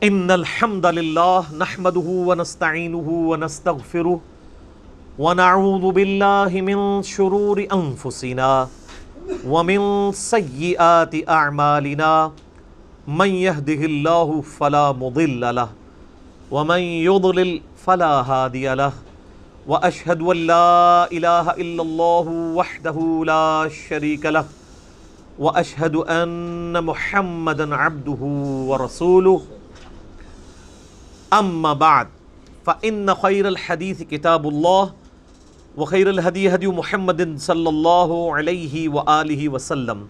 ان الحمد للہ نحمده ونستعینه ونستغفره ونعوذ باللہ من شرور انفسنا ومن سیئات اعمالنا من يهده اللہ فلا مضل له ومن يضلل فلا هادی له واشهد ان لا الہ الا اللہ وحدہ لا شریک له واشهد ان محمدا عبدہ ورسولہ اما بعد فان خیر الحدیث کتاب اللہ وخیر الہدی ہدی محمد صلی اللہ علیہ وآلہ وسلم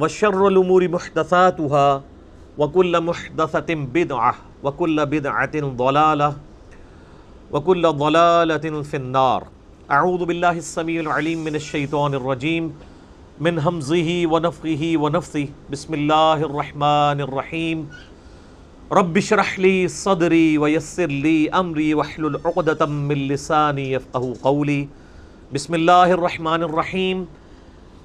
وشر الامور محدثاتها وكل محدثۃ بدعہ وكل بدعۃ ضلالہ وكل ضلالۃ فی النار۔ اعوذ باللہ السمیع العلیم من الشیطان الرجیم من ہمزہ ونفخہ ونفثہ بسم اللہ الرحمن الرحیم رب اشرح لی صدری ویسر لی امری واحلل عقدۃ من لسانی یفقہوا قولی۔ بسم اللہ الرحمن الرحیم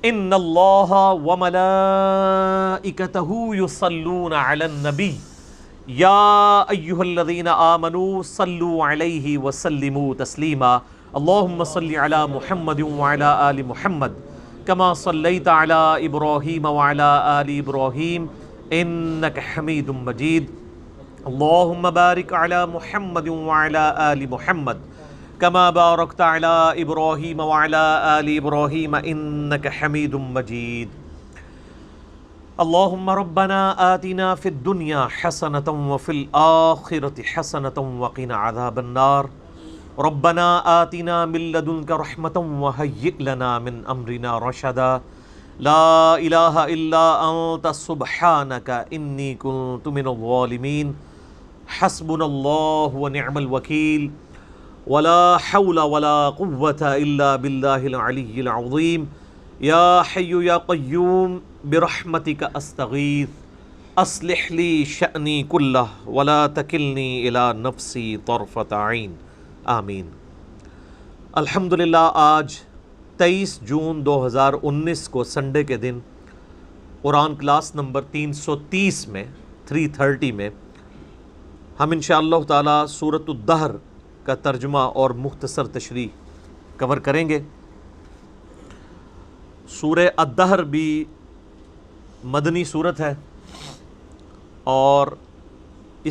ان اللہ وملائکتہ یصلون علی النبی یا ایہا الذین آمنوا صلوا علیہ وسلموا تسلیما۔ اللہم صل علی محمد وعلی آل محمد کما صلیت علی ابراہیم وعلی آل ابراہیم انک حمید مجید۔ اللہم بارک علی محمد وعلی آل محمد کما بارکت علی ابراہیم وعلی آل ابراہیم انک حمید مجید۔ اللہم ربنا آتنا فی الدنیا حسنۃ وفی الآخرۃ حسنۃ وقنا عذاب النار۔ ربنا آتنا من لدنک رحمۃ وہیئ لنا من امرنا رشدا۔ لا الہ الا انت سبحانک انی کنت من الظالمین۔ حسبنا اللہ ونعم الوکیل ولا حول ولا قوة الا باللہ العلی العظیم۔ یا حی یا قیوم برحمتک استغیث اصلح لی شأنی کلہ ولا تکلنی الی نفسی طرفۃ عین آمین۔ الحمدللہ آج 23 جون 2019 کو سنڈے کے دن قرآن کلاس نمبر 330 میں 330 میں ہم انشاءاللہ تعالی سورۃ الدہر کا ترجمہ اور مختصر تشریح کور کریں گے۔ سورہ الدہر بھی مدنی سورت ہے اور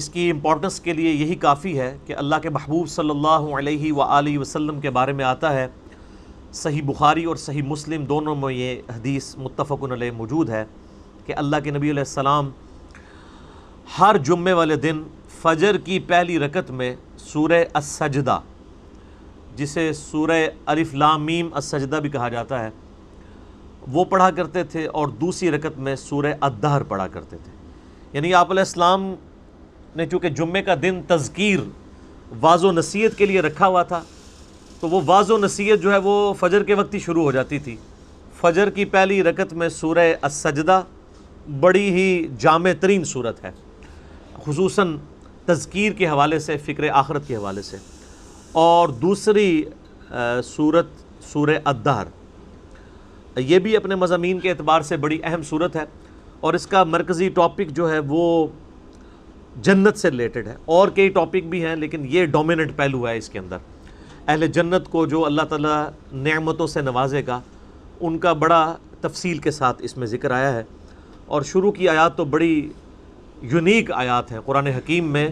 اس کی امپورٹنس کے لیے یہی کافی ہے کہ اللہ کے محبوب صلی اللہ علیہ وآلہ وسلم کے بارے میں آتا ہے، صحیح بخاری اور صحیح مسلم دونوں میں یہ حدیث متفق علیہ موجود ہے کہ اللہ کے نبی علیہ السلام ہر جمعے والے دن فجر کی پہلی رکعت میں سورہ السجدہ، جسے سورہ الف لام میم السجدہ بھی کہا جاتا ہے، وہ پڑھا کرتے تھے اور دوسری رکعت میں سورہ الدہر پڑھا کرتے تھے۔ یعنی آپ علیہ السلام نے چونکہ جمعے کا دن تذکیر واعظ و نصیحت کے لیے رکھا ہوا تھا، تو وہ واعظ و نصیحت جو ہے وہ فجر کے وقت ہی شروع ہو جاتی تھی۔ فجر کی پہلی رکعت میں سورہ السجدہ بڑی ہی جامع ترین صورت ہے، خصوصاً تذکیر کے حوالے سے، فکر آخرت کے حوالے سے۔ اور دوسری صورت سورہ الدہر، یہ بھی اپنے مضامین کے اعتبار سے بڑی اہم صورت ہے اور اس کا مرکزی ٹاپک جو ہے وہ جنت سے ریلیٹڈ ہے۔ اور کئی ٹاپک بھی ہیں لیکن یہ ڈومیننٹ پہلو ہے اس کے اندر۔ اہل جنت کو جو اللہ تعالیٰ نعمتوں سے نوازے گا ان کا بڑا تفصیل کے ساتھ اس میں ذکر آیا ہے، اور شروع کی آیات تو بڑی یونیک آیات ہیں قرآن حکیم میں۔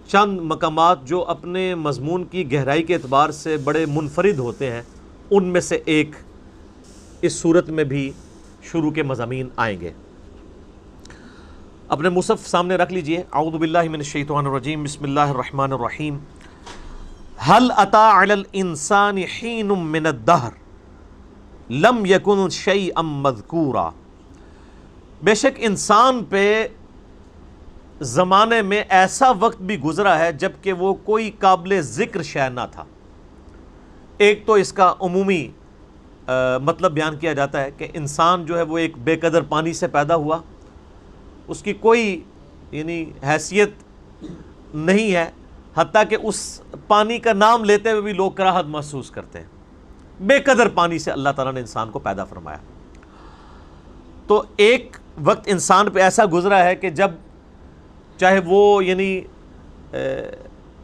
چند مقامات جو اپنے مضمون کی گہرائی کے اعتبار سے بڑے منفرد ہوتے ہیں، ان میں سے ایک اس صورت میں بھی شروع کے مضامین آئیں گے۔ اپنے مصحف سامنے رکھ لیجئے۔ اعوذ باللہ من الشیطان الرجیم بسم اللہ الرحمن الرحیم۔ هل اتى على الانسان حين من الدهر لم يكن شيئا مذکورا۔ بے شک انسان پہ زمانے میں ایسا وقت بھی گزرا ہے جب کہ وہ کوئی قابل ذکر شے نہ تھا۔ ایک تو اس کا عمومی مطلب بیان کیا جاتا ہے کہ انسان جو ہے وہ ایک بے قدر پانی سے پیدا ہوا، اس کی کوئی یعنی حیثیت نہیں ہے، حتیٰ کہ اس پانی کا نام لیتے ہوئے بھی لوگ کراہت محسوس کرتے ہیں۔ بے قدر پانی سے اللہ تعالیٰ نے انسان کو پیدا فرمایا۔ تو ایک وقت انسان پہ ایسا گزرا ہے کہ جب چاہے وہ یعنی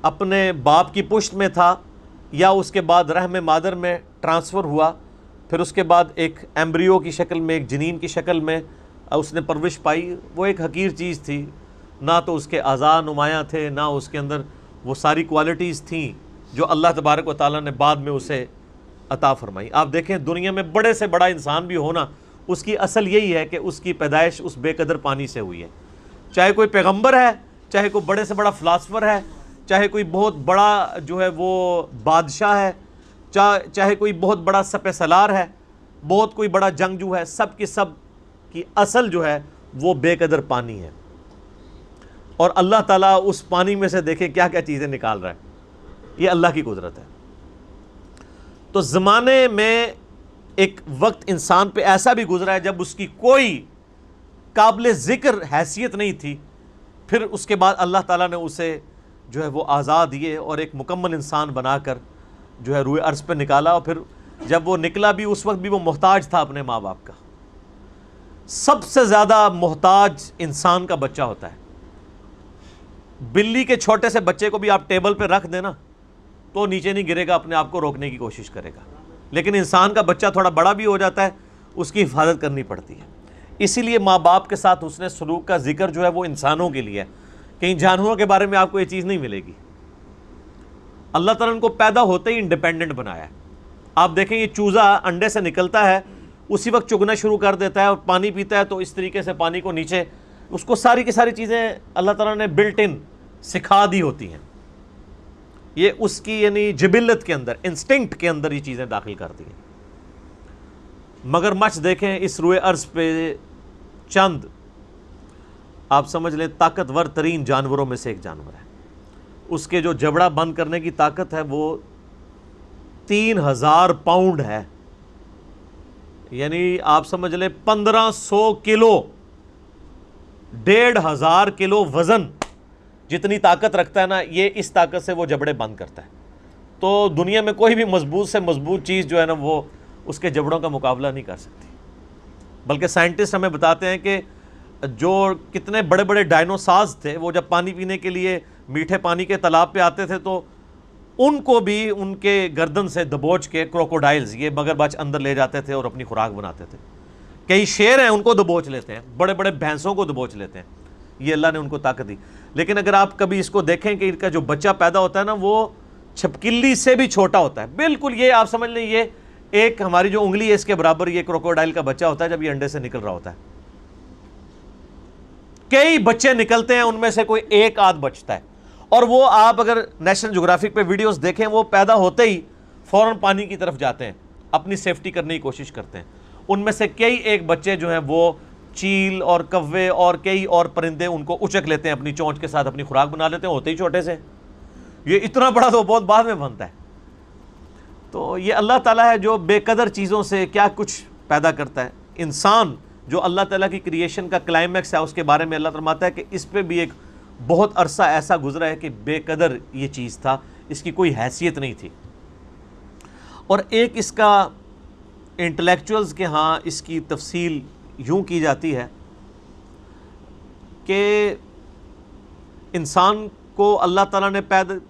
اپنے باپ کی پشت میں تھا یا اس کے بعد رحم مادر میں ٹرانسفر ہوا، پھر اس کے بعد ایک ایمبریو کی شکل میں، ایک جنین کی شکل میں اس نے پرورش پائی، وہ ایک حقیر چیز تھی، نہ تو اس کے اعضاء نمایاں تھے، نہ اس کے اندر وہ ساری کوالٹیز تھیں جو اللہ تبارک و تعالیٰ نے بعد میں اسے عطا فرمائی۔ آپ دیکھیں دنیا میں بڑے سے بڑا انسان بھی ہونا، اس کی اصل یہی ہے کہ اس کی پیدائش اس بے قدر پانی سے ہوئی ہے۔ چاہے کوئی پیغمبر ہے، چاہے کوئی بڑے سے بڑا فلاسفر ہے، چاہے کوئی بہت بڑا جو ہے وہ بادشاہ ہے، چاہے کوئی بہت بڑا سپہ سالار ہے، بہت کوئی بڑا جنگجو ہے، سب کی اصل جو ہے وہ بے قدر پانی ہے۔ اور اللہ تعالیٰ اس پانی میں سے دیکھیں کیا کیا چیزیں نکال رہا ہے، یہ اللہ کی قدرت ہے۔ تو زمانے میں ایک وقت انسان پہ ایسا بھی گزرا ہے جب اس کی کوئی قابل ذکر حیثیت نہیں تھی، پھر اس کے بعد اللہ تعالیٰ نے اسے جو ہے وہ آزاد دیے اور ایک مکمل انسان بنا کر جو ہے روئے ارض پہ نکالا، اور پھر جب وہ نکلا بھی اس وقت بھی وہ محتاج تھا اپنے ماں باپ کا۔ سب سے زیادہ محتاج انسان کا بچہ ہوتا ہے۔ بلی کے چھوٹے سے بچے کو بھی آپ ٹیبل پہ رکھ دینا تو نیچے نہیں گرے گا، اپنے آپ کو روکنے کی کوشش کرے گا، لیکن انسان کا بچہ تھوڑا بڑا بھی ہو جاتا ہے، اس کی حفاظت کرنی پڑتی ہے۔ اسی لیے ماں باپ کے ساتھ حسن سلوک کا ذکر جو ہے وہ انسانوں کے لیے ہے، کہیں جانوروں کے بارے میں آپ کو یہ چیز نہیں ملے گی۔ اللہ تعالیٰ نے ان کو پیدا ہوتے ہی انڈیپینڈنٹ بنایا ہے۔ آپ دیکھیں یہ چوزا انڈے سے نکلتا ہے، اسی وقت چگنا شروع کر دیتا ہے اور پانی پیتا ہے، تو اس طریقے سے پانی کو نیچے اس کو ساری کی ساری چیزیں اللہ تعالیٰ نے بلٹ ان سکھا دی ہوتی ہیں، یہ اس کی یعنی جبلت کے اندر، انسٹنکٹ کے اندر یہ چیزیں داخل کر دی ہیں۔ مگر مچھ دیکھیں اس روئے ارض پہ چند آپ سمجھ لیں طاقتور ترین جانوروں میں سے ایک جانور ہے۔ اس کے جو جبڑا بند کرنے کی طاقت ہے وہ 3000 پاؤنڈ ہے، یعنی آپ سمجھ لیں 1500 کلو، 1500 کلو وزن جتنی طاقت رکھتا ہے نا، یہ اس طاقت سے وہ جبڑے بند کرتا ہے۔ تو دنیا میں کوئی بھی مضبوط سے مضبوط چیز جو ہے نا وہ اس کے جبڑوں کا مقابلہ نہیں کر سکتی۔ بلکہ سائنٹسٹ ہمیں بتاتے ہیں کہ جو کتنے بڑے بڑے ڈائنوسارز تھے، وہ جب پانی پینے کے لیے میٹھے پانی کے تالاب پہ آتے تھے تو ان کو بھی ان کے گردن سے دبوچ کے کروکوڈائلز، یہ مگرمچھ اندر لے جاتے تھے اور اپنی خوراک بناتے تھے۔ کئی شیر ہیں ان کو دبوچ لیتے ہیں، بڑے بڑے بھینسوں کو دبوچ لیتے ہیں، یہ اللہ نے ان کو طاقت دی۔ لیکن اگر آپ کبھی اس کو دیکھیں کہ ان کا جو بچہ پیدا ہوتا ہے نا وہ چھپکلی سے بھی چھوٹا ہوتا ہے، بالکل یہ آپ سمجھ لیں یہ ایک ہماری جو انگلی ہے اس کے برابر یہ کروکوڈائل کا بچہ ہوتا ہے جب یہ انڈے سے نکل رہا ہوتا ہے۔ کئی بچے نکلتے ہیں، ان میں سے کوئی ایک آدھ بچتا ہے، اور وہ آپ اگر نیشنل جغرافک پہ ویڈیوز دیکھیں وہ پیدا ہوتے ہی فوراً پانی کی طرف جاتے ہیں، اپنی سیفٹی کرنے کی کوشش کرتے ہیں۔ ان میں سے کئی ایک بچے جو ہیں وہ چیل اور کوے اور کئی اور پرندے ان کو اچک لیتے ہیں، اپنی چونچ کے ساتھ اپنی خوراک بنا لیتے ہیں، ہوتے ہی چھوٹے سے۔ یہ اتنا بڑا تو بہت بعد میں بنتا ہے۔ تو یہ اللہ تعالیٰ ہے جو بے قدر چیزوں سے کیا کچھ پیدا کرتا ہے۔ انسان جو اللہ تعالیٰ کی کریشن کا کلائمیکس ہے، اس کے بارے میں اللہ فرماتا ہے کہ اس پہ بھی ایک بہت عرصہ ایسا گزرا ہے کہ بے قدر یہ چیز تھا، اس کی کوئی حیثیت نہیں تھی۔ اور ایک اس کا انٹلیکچوئلز کے ہاں اس کی تفصیل یوں کی جاتی ہے کہ انسان کو اللہ تعالیٰ نے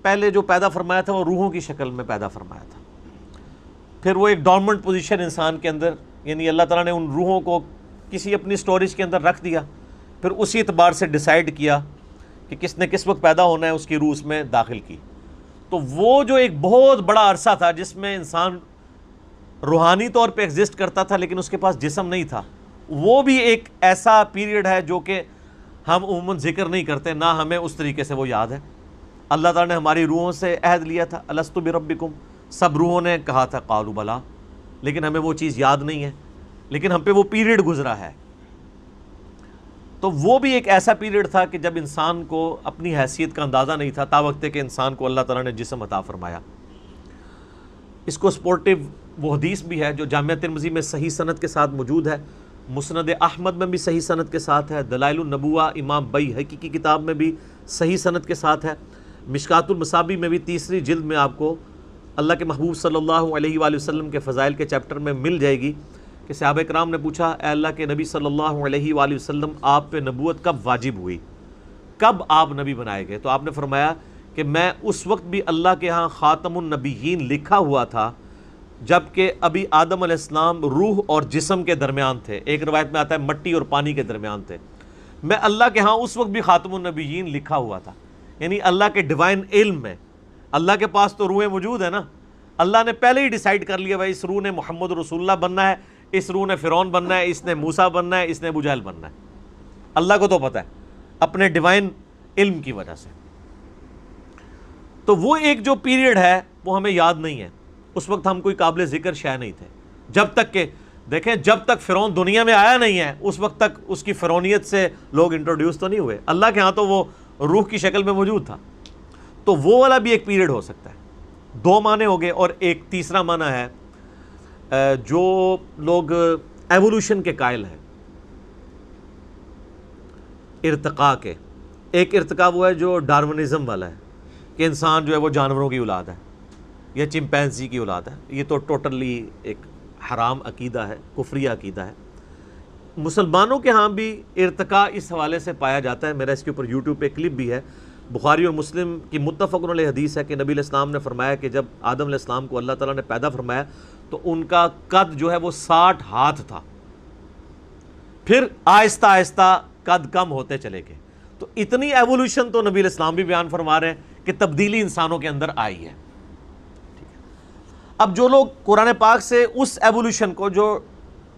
پہلے جو پیدا فرمایا تھا وہ روحوں کی شکل میں پیدا فرمایا تھا، پھر وہ ایک ڈورمنٹ پوزیشن انسان کے اندر، یعنی اللہ تعالیٰ نے ان روحوں کو کسی اپنی سٹوریج کے اندر رکھ دیا، پھر اسی اعتبار سے ڈیسائیڈ کیا کہ کس نے کس وقت پیدا ہونا ہے، اس کی روح اس میں داخل کی۔ تو وہ جو ایک بہت بڑا عرصہ تھا جس میں انسان روحانی طور پہ ایگزسٹ کرتا تھا لیکن اس کے پاس جسم نہیں تھا، وہ بھی ایک ایسا پیریڈ ہے جو کہ ہم عموماً ذکر نہیں کرتے، نہ ہمیں اس طریقے سے وہ یاد ہے۔ اللہ تعالیٰ نے ہماری روحوں سے عہد لیا تھا، الستو بربکم، سب روحوں نے کہا تھا قالوا بلا، لیکن ہمیں وہ چیز یاد نہیں ہے، لیکن ہم پہ وہ پیریڈ گزرا ہے۔ تو وہ بھی ایک ایسا پیریڈ تھا کہ جب انسان کو اپنی حیثیت کا اندازہ نہیں تھا، تا وقت کہ انسان کو اللہ تعالیٰ نے جسم عطا فرمایا۔ اس کو سپورٹیو وہ حدیث بھی ہے جو جامعہ ترمذی میں صحیح سند کے ساتھ موجود ہے، مسند احمد میں بھی صحیح سند کے ساتھ ہے، دلائل النبوہ امام بیہقی کی کتاب میں بھی صحیح سند کے ساتھ ہے، مشکات المصابیح میں بھی 3 جلد میں آپ کو اللہ کے محبوب صلی اللہ علیہ وآلہ وسلم کے فضائل کے چیپٹر میں مل جائے گی کہ صحابہ کرام نے پوچھا، اے اللہ کے نبی صلی اللہ علیہ وآلہ وسلم، آپ پہ نبوت کب واجب ہوئی؟ کب آپ نبی بنائے گئے؟ تو آپ نے فرمایا کہ میں اس وقت بھی اللہ کے ہاں خاتم النبیین لکھا ہوا تھا جبکہ ابھی آدم علیہ السلام روح اور جسم کے درمیان تھے. ایک روایت میں آتا ہے مٹی اور پانی کے درمیان تھے. میں اللہ کے ہاں اس وقت بھی خاتم النبیین لکھا ہوا تھا. یعنی اللہ کے ڈیوائن علم میں، اللہ کے پاس تو روحیں موجود ہیں نا. اللہ نے پہلے ہی ڈیسائیڈ کر لیا بھائی اس روح نے محمد رسول اللہ بننا ہے، اس روح نے فرعون بننا ہے، اس نے موسیٰ بننا ہے، اس نے ابو جہل بننا ہے. اللہ کو تو پتہ ہے اپنے ڈیوائن علم کی وجہ سے. تو وہ ایک جو پیریڈ ہے وہ ہمیں یاد نہیں ہے. اس وقت ہم کوئی قابل ذکر شے نہیں تھے. جب تک کہ دیکھیں جب تک فرعون دنیا میں آیا نہیں ہے اس وقت تک اس کی فرعونیت سے لوگ انٹروڈیوس تو نہیں ہوئے. اللہ کے ہاں تو وہ روح کی شکل میں موجود تھا. تو وہ والا بھی ایک پیریڈ ہو سکتا ہے. دو معنی ہو گئے. اور ایک تیسرا معنی ہے جو لوگ ایوولوشن کے قائل ہیں، ارتقاء کے. ایک ارتقاء وہ ہے جو ڈارونزم والا ہے کہ انسان جو ہے وہ جانوروں کی اولاد ہے یا چمپینزی کی اولاد ہے. یہ تو ٹوٹلی ایک حرام عقیدہ ہے، کفری عقیدہ ہے. مسلمانوں کے ہاں بھی ارتقاء اس حوالے سے پایا جاتا ہے. میرا اس کے اوپر یوٹیوب پہ کلپ بھی ہے. بخاری اور مسلم کی متفق علیہ حدیث ہے کہ نبی علیہ السلام نے فرمایا کہ جب آدم علیہ السلام کو اللہ تعالیٰ نے پیدا فرمایا تو ان کا قد جو ہے وہ 60 ہاتھ تھا. پھر آہستہ آہستہ قد کم ہوتے چلے گئے. تو اتنی ایوولوشن تو نبی علیہ السلام بھی بیان فرما رہے ہیں کہ تبدیلی انسانوں کے اندر آئی ہے. اب جو لوگ قرآن پاک سے اس ایوولوشن کو جو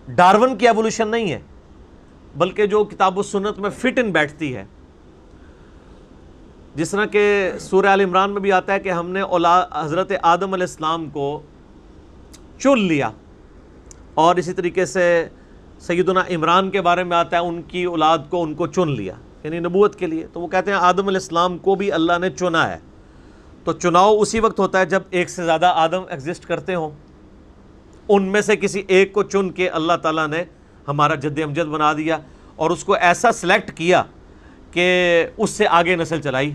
ڈارون کی ایوولوشن نہیں ہے بلکہ جو کتاب و سنت میں فٹ ان بیٹھتی ہے، جس طرح کہ سورہ آل عمران میں بھی آتا ہے کہ ہم نے حضرت آدم علیہ السلام کو چن لیا، اور اسی طریقے سے سیدنا عمران کے بارے میں آتا ہے ان کی اولاد کو ان کو چن لیا یعنی نبوت کے لیے. تو وہ کہتے ہیں آدم علیہ السلام کو بھی اللہ نے چنا ہے. تو چناؤ اسی وقت ہوتا ہے جب ایک سے زیادہ آدم ایگزسٹ کرتے ہوں. ان میں سے کسی ایک کو چن کے اللہ تعالیٰ نے ہمارا جد امجد بنا دیا اور اس کو ایسا سلیکٹ کیا کہ اس سے آگے نسل چلائی.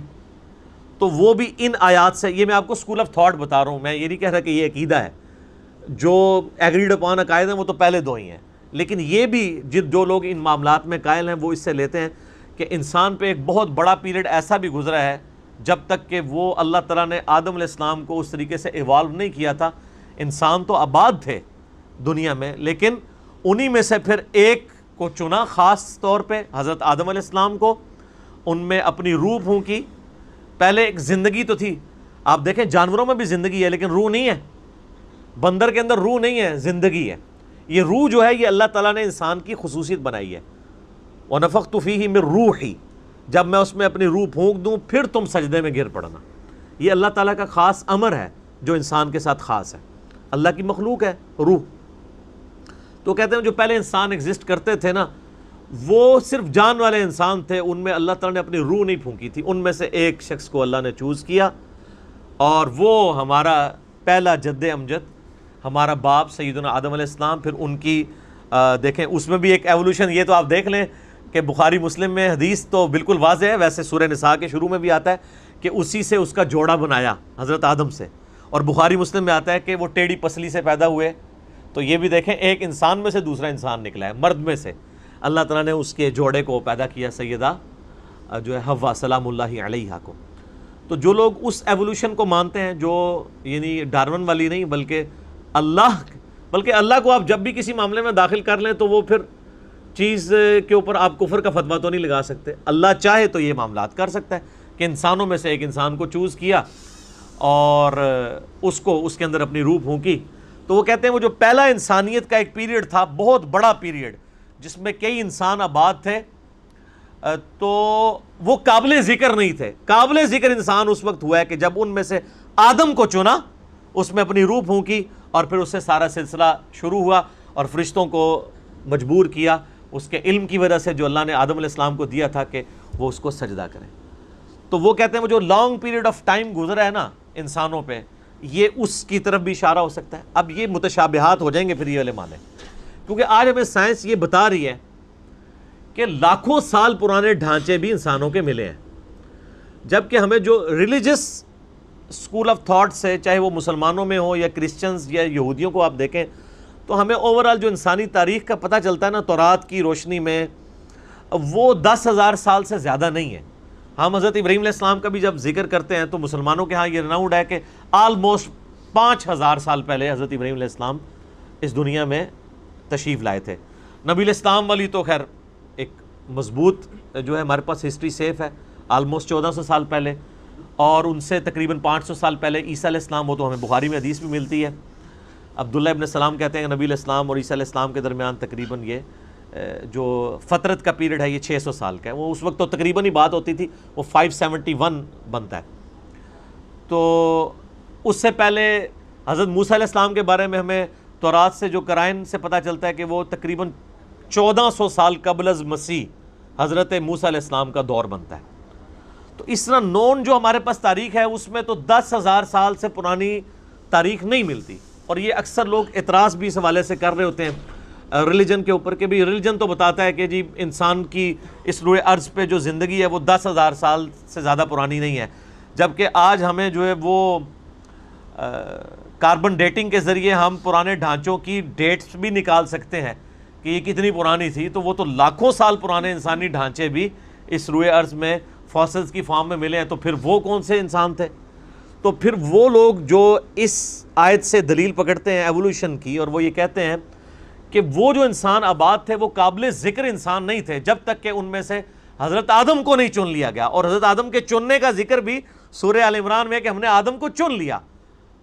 تو وہ بھی ان آیات سے، یہ میں آپ کو اسکول آف تھاٹ بتا رہا ہوں، میں یہ نہیں کہہ رہا کہ یہ عقیدہ ہے. جو ایگریڈ اپان عقائد ہیں وہ تو پہلے دو ہی ہیں، لیکن یہ بھی جو لوگ ان معاملات میں قائل ہیں وہ اس سے لیتے ہیں کہ انسان پہ ایک بہت بڑا پیریڈ ایسا بھی گزرا ہے جب تک کہ وہ اللہ تعالیٰ نے آدم علیہ السلام کو اس طریقے سے ایوالو نہیں کیا تھا. انسان تو آباد تھے دنیا میں، لیکن انہی میں سے پھر ایک کو چنا خاص طور پہ حضرت آدم علیہ السلام کو. ان میں اپنی روح پھونکی. پہلے ایک زندگی تو تھی. آپ دیکھیں جانوروں میں بھی زندگی ہے لیکن روح نہیں ہے. بندر کے اندر روح نہیں ہے، زندگی ہے. یہ روح جو ہے یہ اللہ تعالیٰ نے انسان کی خصوصیت بنائی ہے. وَنَفَخْتُ فِيهِ مِن رُوحِي، جب میں اس میں اپنی روح پھونک دوں پھر تم سجدے میں گر پڑنا. یہ اللہ تعالیٰ کا خاص امر ہے جو انسان کے ساتھ خاص ہے. اللہ کی مخلوق ہے روح. تو کہتے ہیں جو پہلے انسان ایگزسٹ کرتے تھے نا وہ صرف جان والے انسان تھے، ان میں اللہ تعالیٰ نے اپنی روح نہیں پھونکی تھی. ان میں سے ایک شخص کو اللہ نے چوز کیا اور وہ ہمارا پہلا جد امجد، ہمارا باپ سیدنا آدم علیہ السلام. پھر ان کی دیکھیں اس میں بھی ایک ایوولوشن، یہ تو آپ دیکھ لیں کہ بخاری مسلم میں حدیث تو بالکل واضح ہے. ویسے سورہ نساء کے شروع میں بھی آتا ہے کہ اسی سے اس کا جوڑا بنایا حضرت آدم سے، اور بخاری مسلم میں آتا ہے کہ وہ ٹیڑھی پسلی سے پیدا ہوئے. تو یہ بھی دیکھیں ایک انسان میں سے دوسرا انسان نکلا ہے، مرد میں سے اللہ تعالیٰ نے اس کے جوڑے کو پیدا کیا، سیدہ جو ہے حوا سلام اللہ علیہا کو. تو جو لوگ اس ایوولوشن کو مانتے ہیں جو یعنی ڈارون والی نہیں بلکہ اللہ کو آپ جب بھی کسی معاملے میں داخل کر لیں تو وہ پھر چیز کے اوپر آپ کفر کا فتویٰ تو نہیں لگا سکتے. اللہ چاہے تو یہ معاملات کر سکتا ہے کہ انسانوں میں سے ایک انسان کو چوز کیا اور اس کو اس کے اندر اپنی روح پھونکی. تو وہ کہتے ہیں وہ جو پہلا انسانیت کا ایک پیریڈ تھا، بہت بڑا پیریڈ جس میں کئی انسان آباد تھے، تو وہ قابل ذکر نہیں تھے. قابل ذکر انسان اس وقت ہوا ہے کہ جب ان میں سے آدم کو چنا، اس میں اپنی روح پھونکی اور پھر اس سے سارا سلسلہ شروع ہوا اور فرشتوں کو مجبور کیا اس کے علم کی وجہ سے جو اللہ نے آدم علیہ السلام کو دیا تھا کہ وہ اس کو سجدہ کریں. تو وہ کہتے ہیں وہ جو لانگ پیریڈ آف ٹائم گزرا ہے نا انسانوں پہ، یہ اس کی طرف بھی اشارہ ہو سکتا ہے. اب یہ متشابہات ہو جائیں گے پھر یہ والے معنی، کیونکہ آج ہمیں سائنس یہ بتا رہی ہے کہ لاکھوں سال پرانے ڈھانچے بھی انسانوں کے ملے ہیں، جبکہ ہمیں جو ریلیجس اسکول آف تھاٹ سے، چاہے وہ مسلمانوں میں ہو یا کرسچنز یا یہودیوں کو آپ دیکھیں، تو ہمیں اوورال جو انسانی تاریخ کا پتہ چلتا ہے نا تورات کی روشنی میں، وہ 10,000 سال سے زیادہ نہیں ہے. ہم حضرت ابراہیم علیہ السلام کا بھی جب ذکر کرتے ہیں تو مسلمانوں کے ہاں یہ رناؤنڈ ہے کہ آلموسٹ 5000 سال پہلے حضرت ابراہیم علیہ السلام اس دنیا میں تشریف لائے تھے۔ نبی علیہ السلام والی تو خیر ایک مضبوط جو ہے ہمارے پاس ہسٹری سیف ہے، آلموسٹ 1400 سال پہلے، اور ان سے تقریباً 500 سال پہلے عیسیٰ علیہ السلام، وہ تو ہمیں بخاری میں حدیث بھی ملتی ہے۔ عبداللہ ابن سلام کہتے ہیں کہ نبی علیہ السلام اور عیسیٰ علیہ السلام کے درمیان تقریباً یہ جو فترت کا پیریڈ ہے یہ 600 سال کا ہے۔ وہ اس وقت تو تقریباً ہی بات ہوتی تھی، وہ 571 بنتا ہے۔ تو اس سے پہلے حضرت موسیٰ علیہ السلام کے بارے میں ہمیں تورات سے جو قرائن سے پتہ چلتا ہے کہ وہ تقریباً 1400 سال قبل از مسیح حضرت موسیٰ علیہ السلام کا دور بنتا ہے۔ تو اس طرح نون جو ہمارے پاس تاریخ ہے اس میں تو 10,000 سال سے پرانی تاریخ نہیں ملتی، اور یہ اکثر لوگ اعتراض بھی اس حوالے سے کر رہے ہوتے ہیں ریلیجن کے اوپر کہ بھی ریلیجن تو بتاتا ہے کہ جی انسان کی اس روئے ارض پہ جو زندگی ہے وہ 10,000 سال سے زیادہ پرانی نہیں ہے، جبکہ آج ہمیں جو ہے وہ کاربن ڈیٹنگ کے ذریعے ہم پرانے ڈھانچوں کی ڈیٹس بھی نکال سکتے ہیں کہ یہ کتنی پرانی تھی۔ تو وہ تو لاکھوں سال پرانے انسانی ڈھانچے بھی اس روئے ارض میں فاسلز کی فارم میں ملے ہیں، تو پھر وہ کون سے انسان تھے؟ تو پھر وہ لوگ جو اس آیت سے دلیل پکڑتے ہیں ایوولوشن کی، اور وہ یہ کہتے ہیں کہ وہ جو انسان آباد تھے وہ قابل ذکر انسان نہیں تھے جب تک کہ ان میں سے حضرت آدم کو نہیں چن لیا گیا، اور حضرت آدم کے چننے کا ذکر بھی سورہ آل عمران میں کہ ہم نے آدم کو چن لیا۔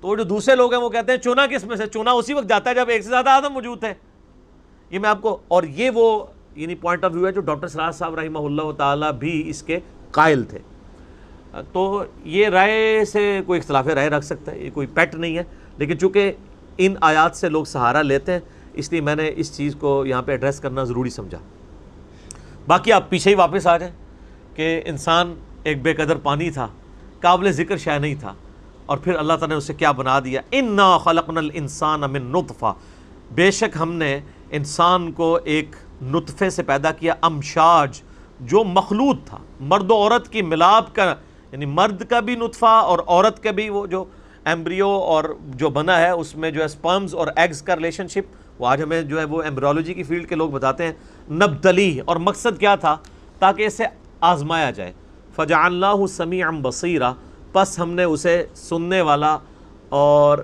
تو جو دوسرے لوگ ہیں وہ کہتے ہیں چنا کس میں سے؟ چنا اسی وقت جاتا ہے جب ایک سے زیادہ آدم موجود تھے۔ یہ میں آپ کو، اور یہ وہ یعنی پوائنٹ آف ویو ہے جو ڈاکٹر سراج صاحب رحمہ اللہ تعالیٰ بھی اس کے قائل تھے۔ تو یہ رائے سے کوئی اختلاف رائے رکھ سکتا ہے، یہ کوئی پیٹ نہیں ہے، لیکن چونکہ ان آیات سے لوگ سہارا لیتے ہیں اس لیے میں نے اس چیز کو یہاں پہ ایڈریس کرنا ضروری سمجھا۔ باقی آپ پیچھے ہی واپس آ جائیں کہ انسان ایک بے قدر پانی تھا، قابل ذکر شے نہیں تھا، اور پھر اللہ تعالیٰ نے اسے کیا بنا دیا؟ اِنَّا خَلَقْنَا الْإِنسَانَ مِن نُطْفَةٍ، بے شک ہم نے انسان کو ایک نطفے سے پیدا کیا، امشاج جو مخلوط تھا، مرد و عورت کی ملاپ کا، یعنی مرد کا بھی نطفہ اور عورت کا بھی وہ جو ایمبریو اور جو بنا ہے اس میں جو ہے سپرمز اور ایگز کا ریلیشن شپ، وہ آج ہمیں جو ہے وہ ایمبریولوجی کی فیلڈ کے لوگ بتاتے ہیں، نبتلیہ، اور مقصد کیا تھا؟ تاکہ اسے آزمایا جائے۔ فَجَعَلْنَاهُ سَمِيعًا بَصِيرًا، پس ہم نے اسے سننے والا اور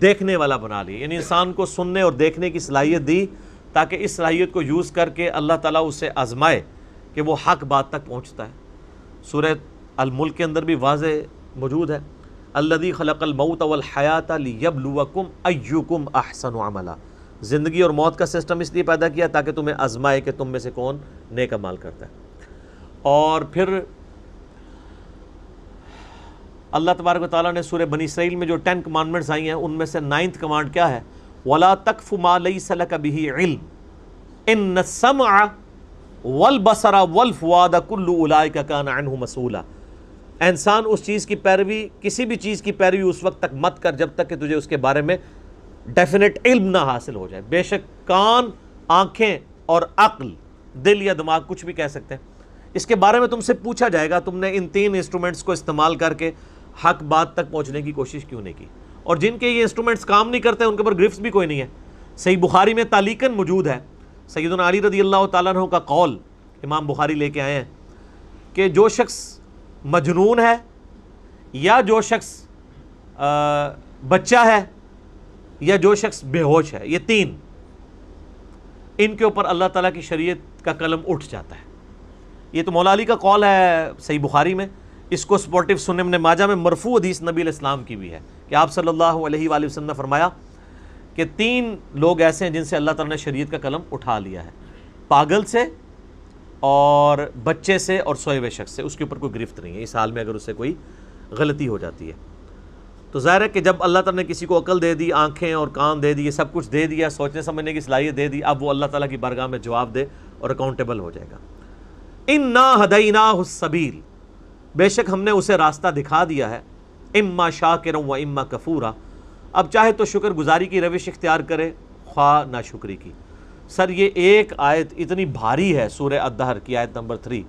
دیکھنے والا بنا لیا، یعنی انسان کو سننے اور دیکھنے کی صلاحیت دی تاکہ اس صلاحیت کو یوز کر کے اللہ تعالیٰ اسے آزمائے کہ وہ حق بات تک پہنچتا ہے۔ سورہ الملک کے اندر بھی واضح موجود ہے، الذی خلق الموت والحیات لیبلوکم ایکم احسن عملا، زندگی اور موت کا سسٹم اس لیے پیدا کیا تاکہ تمہیں آزمائے کہ تم میں سے کون نیک عمل کرتا ہے۔ اور پھر اللہ تبارک و تعالیٰ نے سورہ بنی اسرائیل میں جو 10 کمانڈمنٹس آئی ہیں ان میں سے 9th کمانڈ کیا ہے؟ وَلَا تَقْفُ مَا لَيْسَ لَكَ بِهِ عِلْمٌ إِنَّ السَّمْعَ وَالْبَصَرَ وَالْفُؤَادَ كُلُّ أُولَئِكَ كَانَ عَنْهُ مَسْئُولًا، انسان اس چیز کی پیروی، کسی بھی چیز کی پیروی اس وقت تک مت کر جب تک کہ تجھے اس کے بارے میں ڈیفینیٹ علم نہ حاصل ہو جائے۔ بے شک کان، آنکھیں اور عقل، دل یا دماغ کچھ بھی کہہ سکتے ہیں، اس کے بارے میں تم سے پوچھا جائے گا تم نے ان 3 انسٹرومنٹس کو استعمال کر کے حق بات تک پہنچنے کی کوشش کیوں نہیں کی، اور جن کے یہ انسٹرومنٹس کام نہیں کرتے ان کے اوپر گرفٹس بھی کوئی نہیں ہے۔ صحیح بخاری میں تعلیقاً موجود ہے، سیدنا علی رضی اللہ تعالیٰ عنہ کا قول امام بخاری لے کے آئے ہیں کہ جو شخص مجنون ہے یا جو شخص بچہ ہے یا جو شخص بے ہوش ہے، یہ 3 ان کے اوپر اللہ تعالیٰ کی شریعت کا قلم اٹھ جاتا ہے۔ یہ تو مولا علی کا قول ہے صحیح بخاری میں، اس کو سپورٹیو سنن ابن ماجہ میں مرفوع حدیث نبی علیہ السلام کی بھی ہے کہ آپ صلی اللہ علیہ وآلہ وسلم نے فرمایا کہ 3 لوگ ایسے ہیں جن سے اللہ تعالیٰ نے شریعت کا قلم اٹھا لیا ہے، پاگل سے اور بچے سے اور سوئے ہوئے شخص سے، اس کے اوپر کوئی گرفت نہیں ہے اس حال میں اگر اس سے کوئی غلطی ہو جاتی ہے۔ تو ظاہر ہے کہ جب اللہ تعالیٰ نے کسی کو عقل دے دی، آنکھیں اور کان دے دی، سب کچھ دے دیا، سوچنے سمجھنے کی صلاحیت دے دی، اب وہ اللہ تعالیٰ کی بارگاہ میں جواب دے اور اکاؤنٹیبل ہو جائے گا۔ اِنَّا هَدَيْنَاهُ السَّبِيلَ، بے شک ہم نے اسے راستہ دکھا دیا ہے، اما شاکرا و اما کفورا، اب چاہے تو شکر گزاری کی روش اختیار کرے، خواہ ناشکری کی۔ سر یہ ایک آیت اتنی بھاری ہے سورہ الدہر کی آیت نمبر 3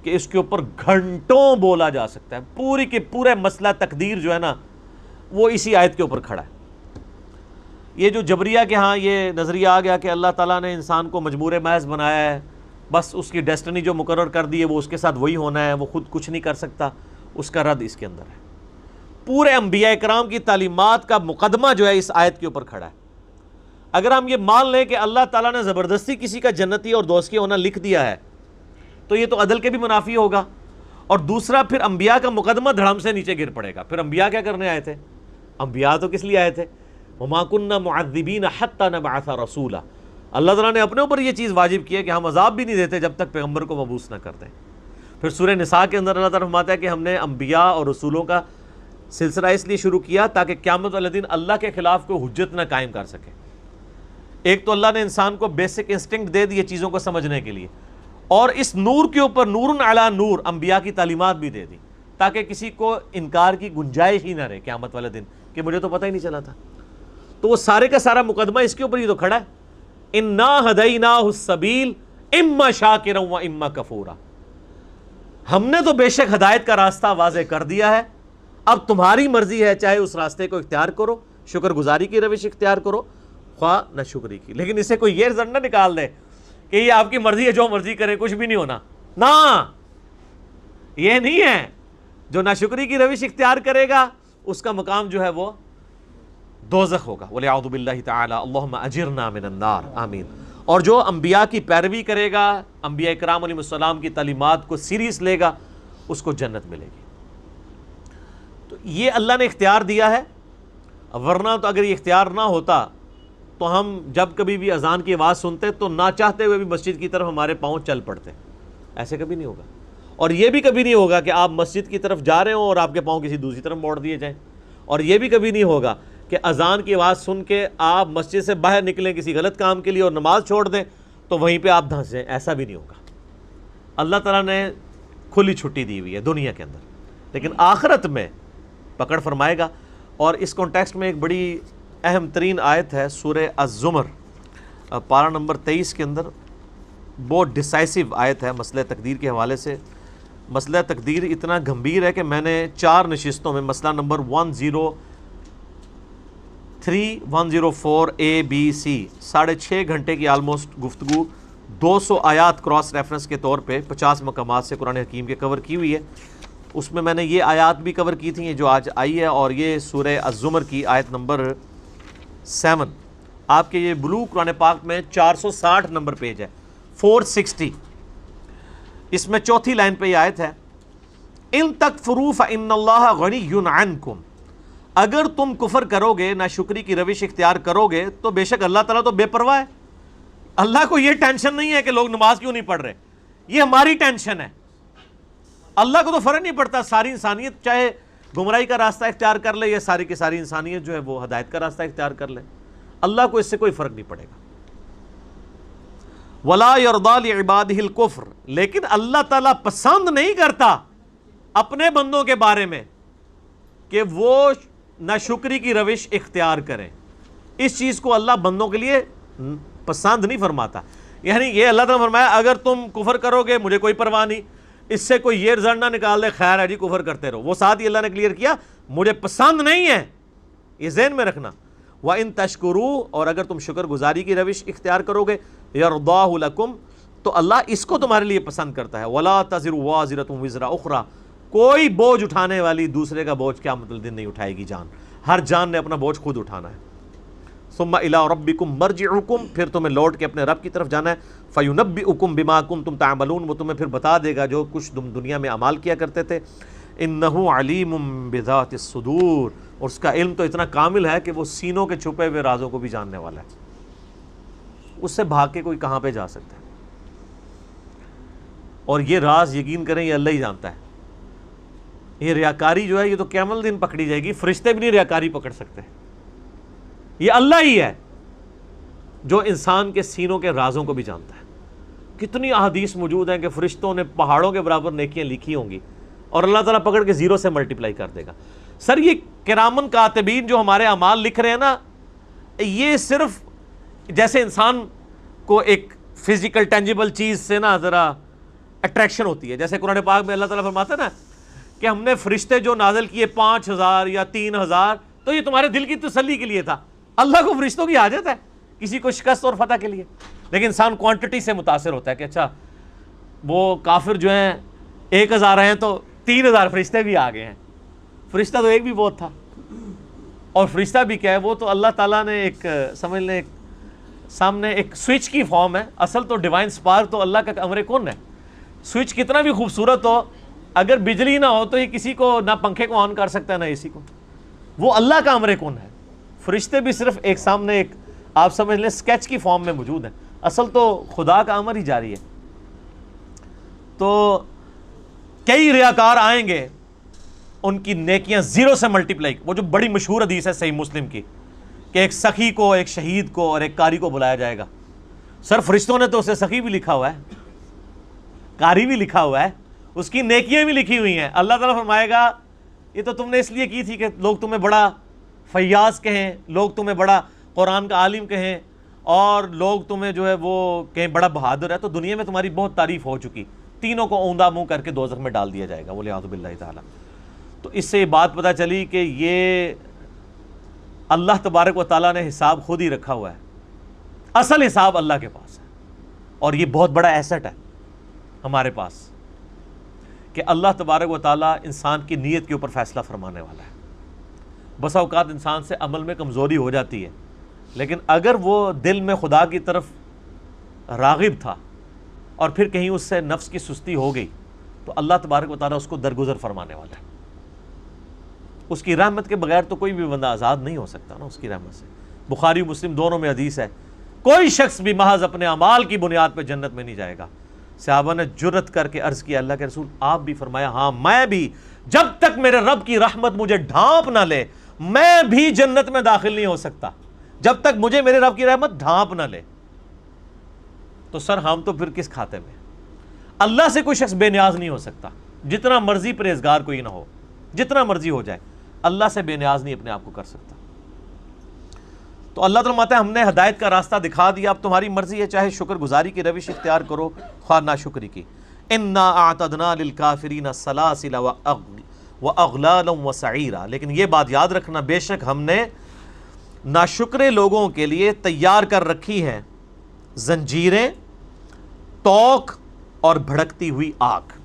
کہ اس کے اوپر گھنٹوں بولا جا سکتا ہے، پوری کے پورے مسئلہ تقدیر جو ہے نا وہ اسی آیت کے اوپر کھڑا ہے۔ یہ جو جبریہ کے ہاں یہ نظریہ آ گیا کہ اللہ تعالیٰ نے انسان کو مجبور محض بنایا ہے بس اس کی ڈیسٹنی جو مقرر کر دی ہے وہ اس کے ساتھ وہی ہونا ہے، وہ خود کچھ نہیں کر سکتا، اس کا رد اس کے اندر ہے۔ پورے انبیاء کرام کی تعلیمات کا مقدمہ جو ہے اس آیت کے اوپر کھڑا ہے۔ اگر ہم یہ مان لیں کہ اللہ تعالیٰ نے زبردستی کسی کا جنتی اور دوزخی ہونا لکھ دیا ہے تو یہ تو عدل کے بھی منافی ہوگا، اور دوسرا پھر انبیاء کا مقدمہ دھڑم سے نیچے گر پڑے گا۔ پھر انبیاء کیا کرنے آئے تھے؟ انبیاء تو کس لیے آئے تھے؟ وَمَا كُنَّا مُعَذِّبِينَ حَتَّى نَبْعَثَ رَسُولًا، اللہ تعالیٰ نے اپنے اوپر یہ چیز واجب کی ہے کہ ہم عذاب بھی نہیں دیتے جب تک پیغمبر کو مبعوث نہ کر دیں۔ پھر سورہ نساء کے اندر اللہ تعالیٰ فرماتا ہے کہ ہم نے انبیاء اور رسولوں کا سلسلہ اس لیے شروع کیا تاکہ قیامت والے دن اللہ کے خلاف کوئی حجت نہ قائم کر سکے۔ ایک تو اللہ نے انسان کو بیسک انسٹنکٹ دے دی چیزوں کو سمجھنے کے لیے، اور اس نور کے اوپر نور علی نور انبیاء کی تعلیمات بھی دے دی تاکہ کسی کو انکار کی گنجائش ہی نہ رہے قیامت والے دن کہ مجھے تو پتہ ہی نہیں چلا تھا۔ تو وہ سارے کا سارا مقدمہ اس کے اوپر ہی تو کھڑا ہے، اِنَّا هَدَيْنَاهُ السَّبِيلَ إِمَّا شَاكِرًا وَإِمَّا كَفُورًا، ہم نے تو بے شک ہدایت کا راستہ واضح کر دیا ہے، اب تمہاری مرضی ہے، چاہے اس راستے کو اختیار کرو، شکر گزاری کی روش اختیار کرو، خواہ نہ شکری کی۔ لیکن اسے کوئی یہ رزلٹ نہ نکال دے کہ یہ آپ کی مرضی ہے، جو مرضی کرے کچھ بھی نہیں ہونا، نہ، یہ نہیں ہے۔ جو ناشکری کی روش اختیار کرے گا اس کا مقام جو ہے وہ دوزخ ہوگا، وَلِعَوْذُ بِاللَّهِ تَعَالَى اللہم اجرنا من النار، آمین۔ اور جو انبیاء کی پیروی کرے گا، انبیاء کرام علیہ السلام کی تعلیمات کو سیریس لے گا، اس کو جنت ملے گی۔ تو یہ اللہ نے اختیار دیا ہے، ورنہ تو اگر یہ اختیار نہ ہوتا تو ہم جب کبھی بھی اذان کی آواز سنتے تو نہ چاہتے ہوئے بھی مسجد کی طرف ہمارے پاؤں چل پڑتے، ایسے کبھی نہیں ہوگا۔ اور یہ بھی کبھی نہیں ہوگا کہ آپ مسجد کی طرف جا رہے ہوں اور آپ کے پاؤں کسی دوسری طرف موڑ دیے جائیں، اور یہ بھی کبھی نہیں ہوگا کہ اذان کی آواز سن کے آپ مسجد سے باہر نکلیں کسی غلط کام کے لیے اور نماز چھوڑ دیں تو وہیں پہ آپ دھنس جائیں، ایسا بھی نہیں ہوگا۔ اللہ تعالیٰ نے کھلی چھٹی دی ہوئی ہے دنیا کے اندر، لیکن آخرت میں پکڑ فرمائے گا۔ اور اس کانٹیکسٹ میں ایک بڑی اہم ترین آیت ہے سورہ الزمر پارہ نمبر 23 کے اندر، بہت ڈیسائسو آیت ہے مسئلہ تقدیر کے حوالے سے۔ مسئلہ تقدیر اتنا گھمبیر ہے کہ میں نے 4 نشستوں میں مسئلہ نمبر 103 104 A B C 6.5 گھنٹے کی آلموسٹ گفتگو 200 آیات کراس ریفرنس کے طور پہ 50 مقامات سے قرآن حکیم کے کور کی ہوئی ہے۔ اس میں نے یہ آیات بھی کور کی تھیں جو آج آئی ہے، اور یہ سورہ الزمر کی آیت نمبر 7 آپ کے یہ بلو قرآن پاک میں 460 نمبر پیج ہے، 460۔ اس میں چوتھی لائن پہ یہ آیت ہے، ان تکفروا فإن اللہ غنی عنکم، اگر تم کفر کرو گے، ناشکری کی روش اختیار کرو گے تو بے شک اللہ تعالیٰ تو بے پرواہ ہے۔ اللہ کو یہ ٹینشن نہیں ہے کہ لوگ نماز کیوں نہیں پڑھ رہے، یہ ہماری ٹینشن ہے۔ اللہ کو تو فرق نہیں پڑتا، ساری انسانیت چاہے گمراہی کا راستہ اختیار کر لے یا ساری کی ساری انسانیت جو ہے وہ ہدایت کا راستہ اختیار کر لے، اللہ کو اس سے کوئی فرق نہیں پڑے گا۔ وَلَا يَرْضَى لِعِبَادِهِ الْكُفْرَ، لیکن اللہ تعالیٰ پسند نہیں کرتا اپنے بندوں کے بارے میں کہ وہ ناشکری کی روش اختیار کریں۔ اس چیز کو اللہ بندوں کے لیے پسند نہیں فرماتا۔ یعنی یہ اللہ تعالیٰ فرمایا اگر تم کفر کرو گے مجھے کوئی پرواہ نہیں، اس سے کوئی یہ رزلٹ نہ نکال دے خیر ہے جی کفر کرتے رہو، وہ ساتھ ہی اللہ نے کلیئر کیا مجھے پسند نہیں ہے، یہ ذہن میں رکھنا۔ وَإِن تَشْكُرُوا، اور اگر تم شکر گزاری کی روش اختیار کرو گے، يَرْضَاهُ لَكُمْ، تو اللہ اس کو تمہارے لیے پسند کرتا ہے۔ وَلَا تَزِرُ وَازِرَةٌ وِزْرَ أُخْرَى، کوئی بوجھ اٹھانے والی دوسرے کا بوجھ قیامت الدین نہیں اٹھائے گی جان، ہر جان نے اپنا بوجھ خود اٹھانا ہے۔ ثم الى ربکم مرجعکم، پھر تمہیں لوٹ کے اپنے رب کی طرف جانا ہے، فینبئکم بما کنتم تعملون، وہ تمہیں پھر بتا دے گا جو کچھ تم دنیا میں اعمال کیا کرتے تھے۔ انہ علیم بذات الصدور، اور اس کا علم تو اتنا کامل ہے کہ وہ سینوں کے چھپے ہوئے رازوں کو بھی جاننے والا ہے، اس سے بھاگ کے کوئی کہاں پہ جا سکتا ہے۔ اور یہ راز یقین کریں یہ اللہ ہی جانتا ہے۔ یہ ریاکاری جو ہے یہ تو قیامت دن پکڑی جائے گی، فرشتے بھی نہیں ریاکاری پکڑ سکتے، یہ اللہ ہی ہے جو انسان کے سینوں کے رازوں کو بھی جانتا ہے۔ کتنی احادیث موجود ہیں کہ فرشتوں نے پہاڑوں کے برابر نیکیاں لکھی ہوں گی اور اللہ تعالیٰ پکڑ کے 0 سے ملٹیپلائی کر دے گا۔ سر یہ کرامن کاتبین جو ہمارے اعمال لکھ رہے ہیں نا، یہ صرف جیسے انسان کو ایک فزیکل ٹینجیبل چیز سے نا ذرا اٹریکشن ہوتی ہے، جیسے قرآن پاک میں اللہ تعالیٰ فرماتا ہے نا کہ ہم نے فرشتے جو نازل کیے 5000 یا 3000 تو یہ تمہارے دل کی تسلی کے لیے تھا۔ اللہ کو فرشتوں کی حاجت ہے کسی کو شکست اور فتح کے لیے، لیکن انسان کوانٹٹی سے متاثر ہوتا ہے کہ اچھا وہ کافر جو ہیں 1000 ہیں تو 3000 فرشتے بھی آ گئے ہیں. فرشتہ تو ایک بھی بہت تھا. اور فرشتہ بھی کیا ہے, وہ تو اللہ تعالیٰ نے ایک سمجھ لیں سامنے ایک سوئچ کی فارم ہے. اصل تو ڈیوائن سپارک تو اللہ کا امر کن ہے. سوئچ کتنا بھی خوبصورت ہو, اگر بجلی نہ ہو تو یہ کسی کو نہ پنکھے کو آن کر سکتا ہے نہ اسی کو. وہ اللہ کا امر کن ہے. فرشتے بھی صرف ایک سامنے ایک آپ سمجھ لیں سکیچ کی فارم میں موجود ہیں. اصل تو خدا کا امر ہی جاری ہے. تو کئی ریاکار آئیں گے, ان کی نیکیاں 0 سے ملٹیپلائی. وہ جو بڑی مشہور حدیث ہے صحیح مسلم کی کہ ایک سخی کو, ایک شہید کو اور ایک قاری کو بلایا جائے گا. سر فرشتوں نے تو اسے سخی بھی لکھا ہوا ہے, قاری بھی لکھا ہوا ہے, اس کی نیکیاں بھی لکھی ہوئی ہیں. اللہ تعالیٰ فرمائے گا یہ تو تم نے اس لیے کی تھی کہ لوگ تمہیں بڑا فیاض کہیں, لوگ تمہیں بڑا قرآن کا عالم کہیں, اور لوگ تمہیں جو ہے وہ کہیں بڑا بہادر ہے. تو دنیا میں تمہاری بہت تعریف ہو چکی, تینوں کو اوندا منہ کر کے دوزخ میں ڈال دیا جائے گا والعیاذ باللہ تعالیٰ. تو اس سے یہ بات پتہ چلی کہ یہ اللہ تبارک و تعالیٰ نے حساب خود ہی رکھا ہوا ہے. اصل حساب اللہ کے پاس ہے, اور یہ بہت بڑا ایسٹ ہے ہمارے پاس کہ اللہ تبارک و تعالیٰ انسان کی نیت کے اوپر فیصلہ فرمانے والا ہے. بسا اوقات انسان سے عمل میں کمزوری ہو جاتی ہے, لیکن اگر وہ دل میں خدا کی طرف راغب تھا اور پھر کہیں اس سے نفس کی سستی ہو گئی تو اللہ تبارک و تعالیٰ اس کو درگزر فرمانے والا ہے. اس کی رحمت کے بغیر تو کوئی بھی بندہ آزاد نہیں ہو سکتا نا اس کی رحمت سے. بخاری مسلم دونوں میں حدیث ہے, کوئی شخص بھی محض اپنے اعمال کی بنیاد پہ جنت میں نہیں جائے گا. صحابہ نے جرت کر کے عرض کیا اللہ کے رسول آپ بھی؟ فرمایا ہاں میں بھی. جب تک میرے رب کی رحمت مجھے ڈھانپ نہ لے میں بھی جنت میں داخل نہیں ہو سکتا, جب تک مجھے میرے رب کی رحمت ڈھانپ نہ لے. تو سر ہم تو پھر کس کھاتے میں؟ اللہ سے کوئی شخص بے نیاز نہیں ہو سکتا, جتنا مرضی پرہیزگار کوئی نہ ہو, جتنا مرضی ہو جائے, اللہ سے بے نیاز نہیں اپنے آپ کو کر سکتا. تو اللہ تعالیٰ ماتا ہے ہم نے ہدایت کا راستہ دکھا دیا, اب تمہاری مرضی ہے چاہے شکر گزاری کی روش اختیار کرو خواہ ناشکری کی. انا اعتدنا للکافرین سلاسل واغلالا وسعیرا. لیکن یہ بات یاد رکھنا, بے شک ہم نے ناشکرے لوگوں کے لیے تیار کر رکھی ہیں زنجیریں, توق اور بھڑکتی ہوئی آگ.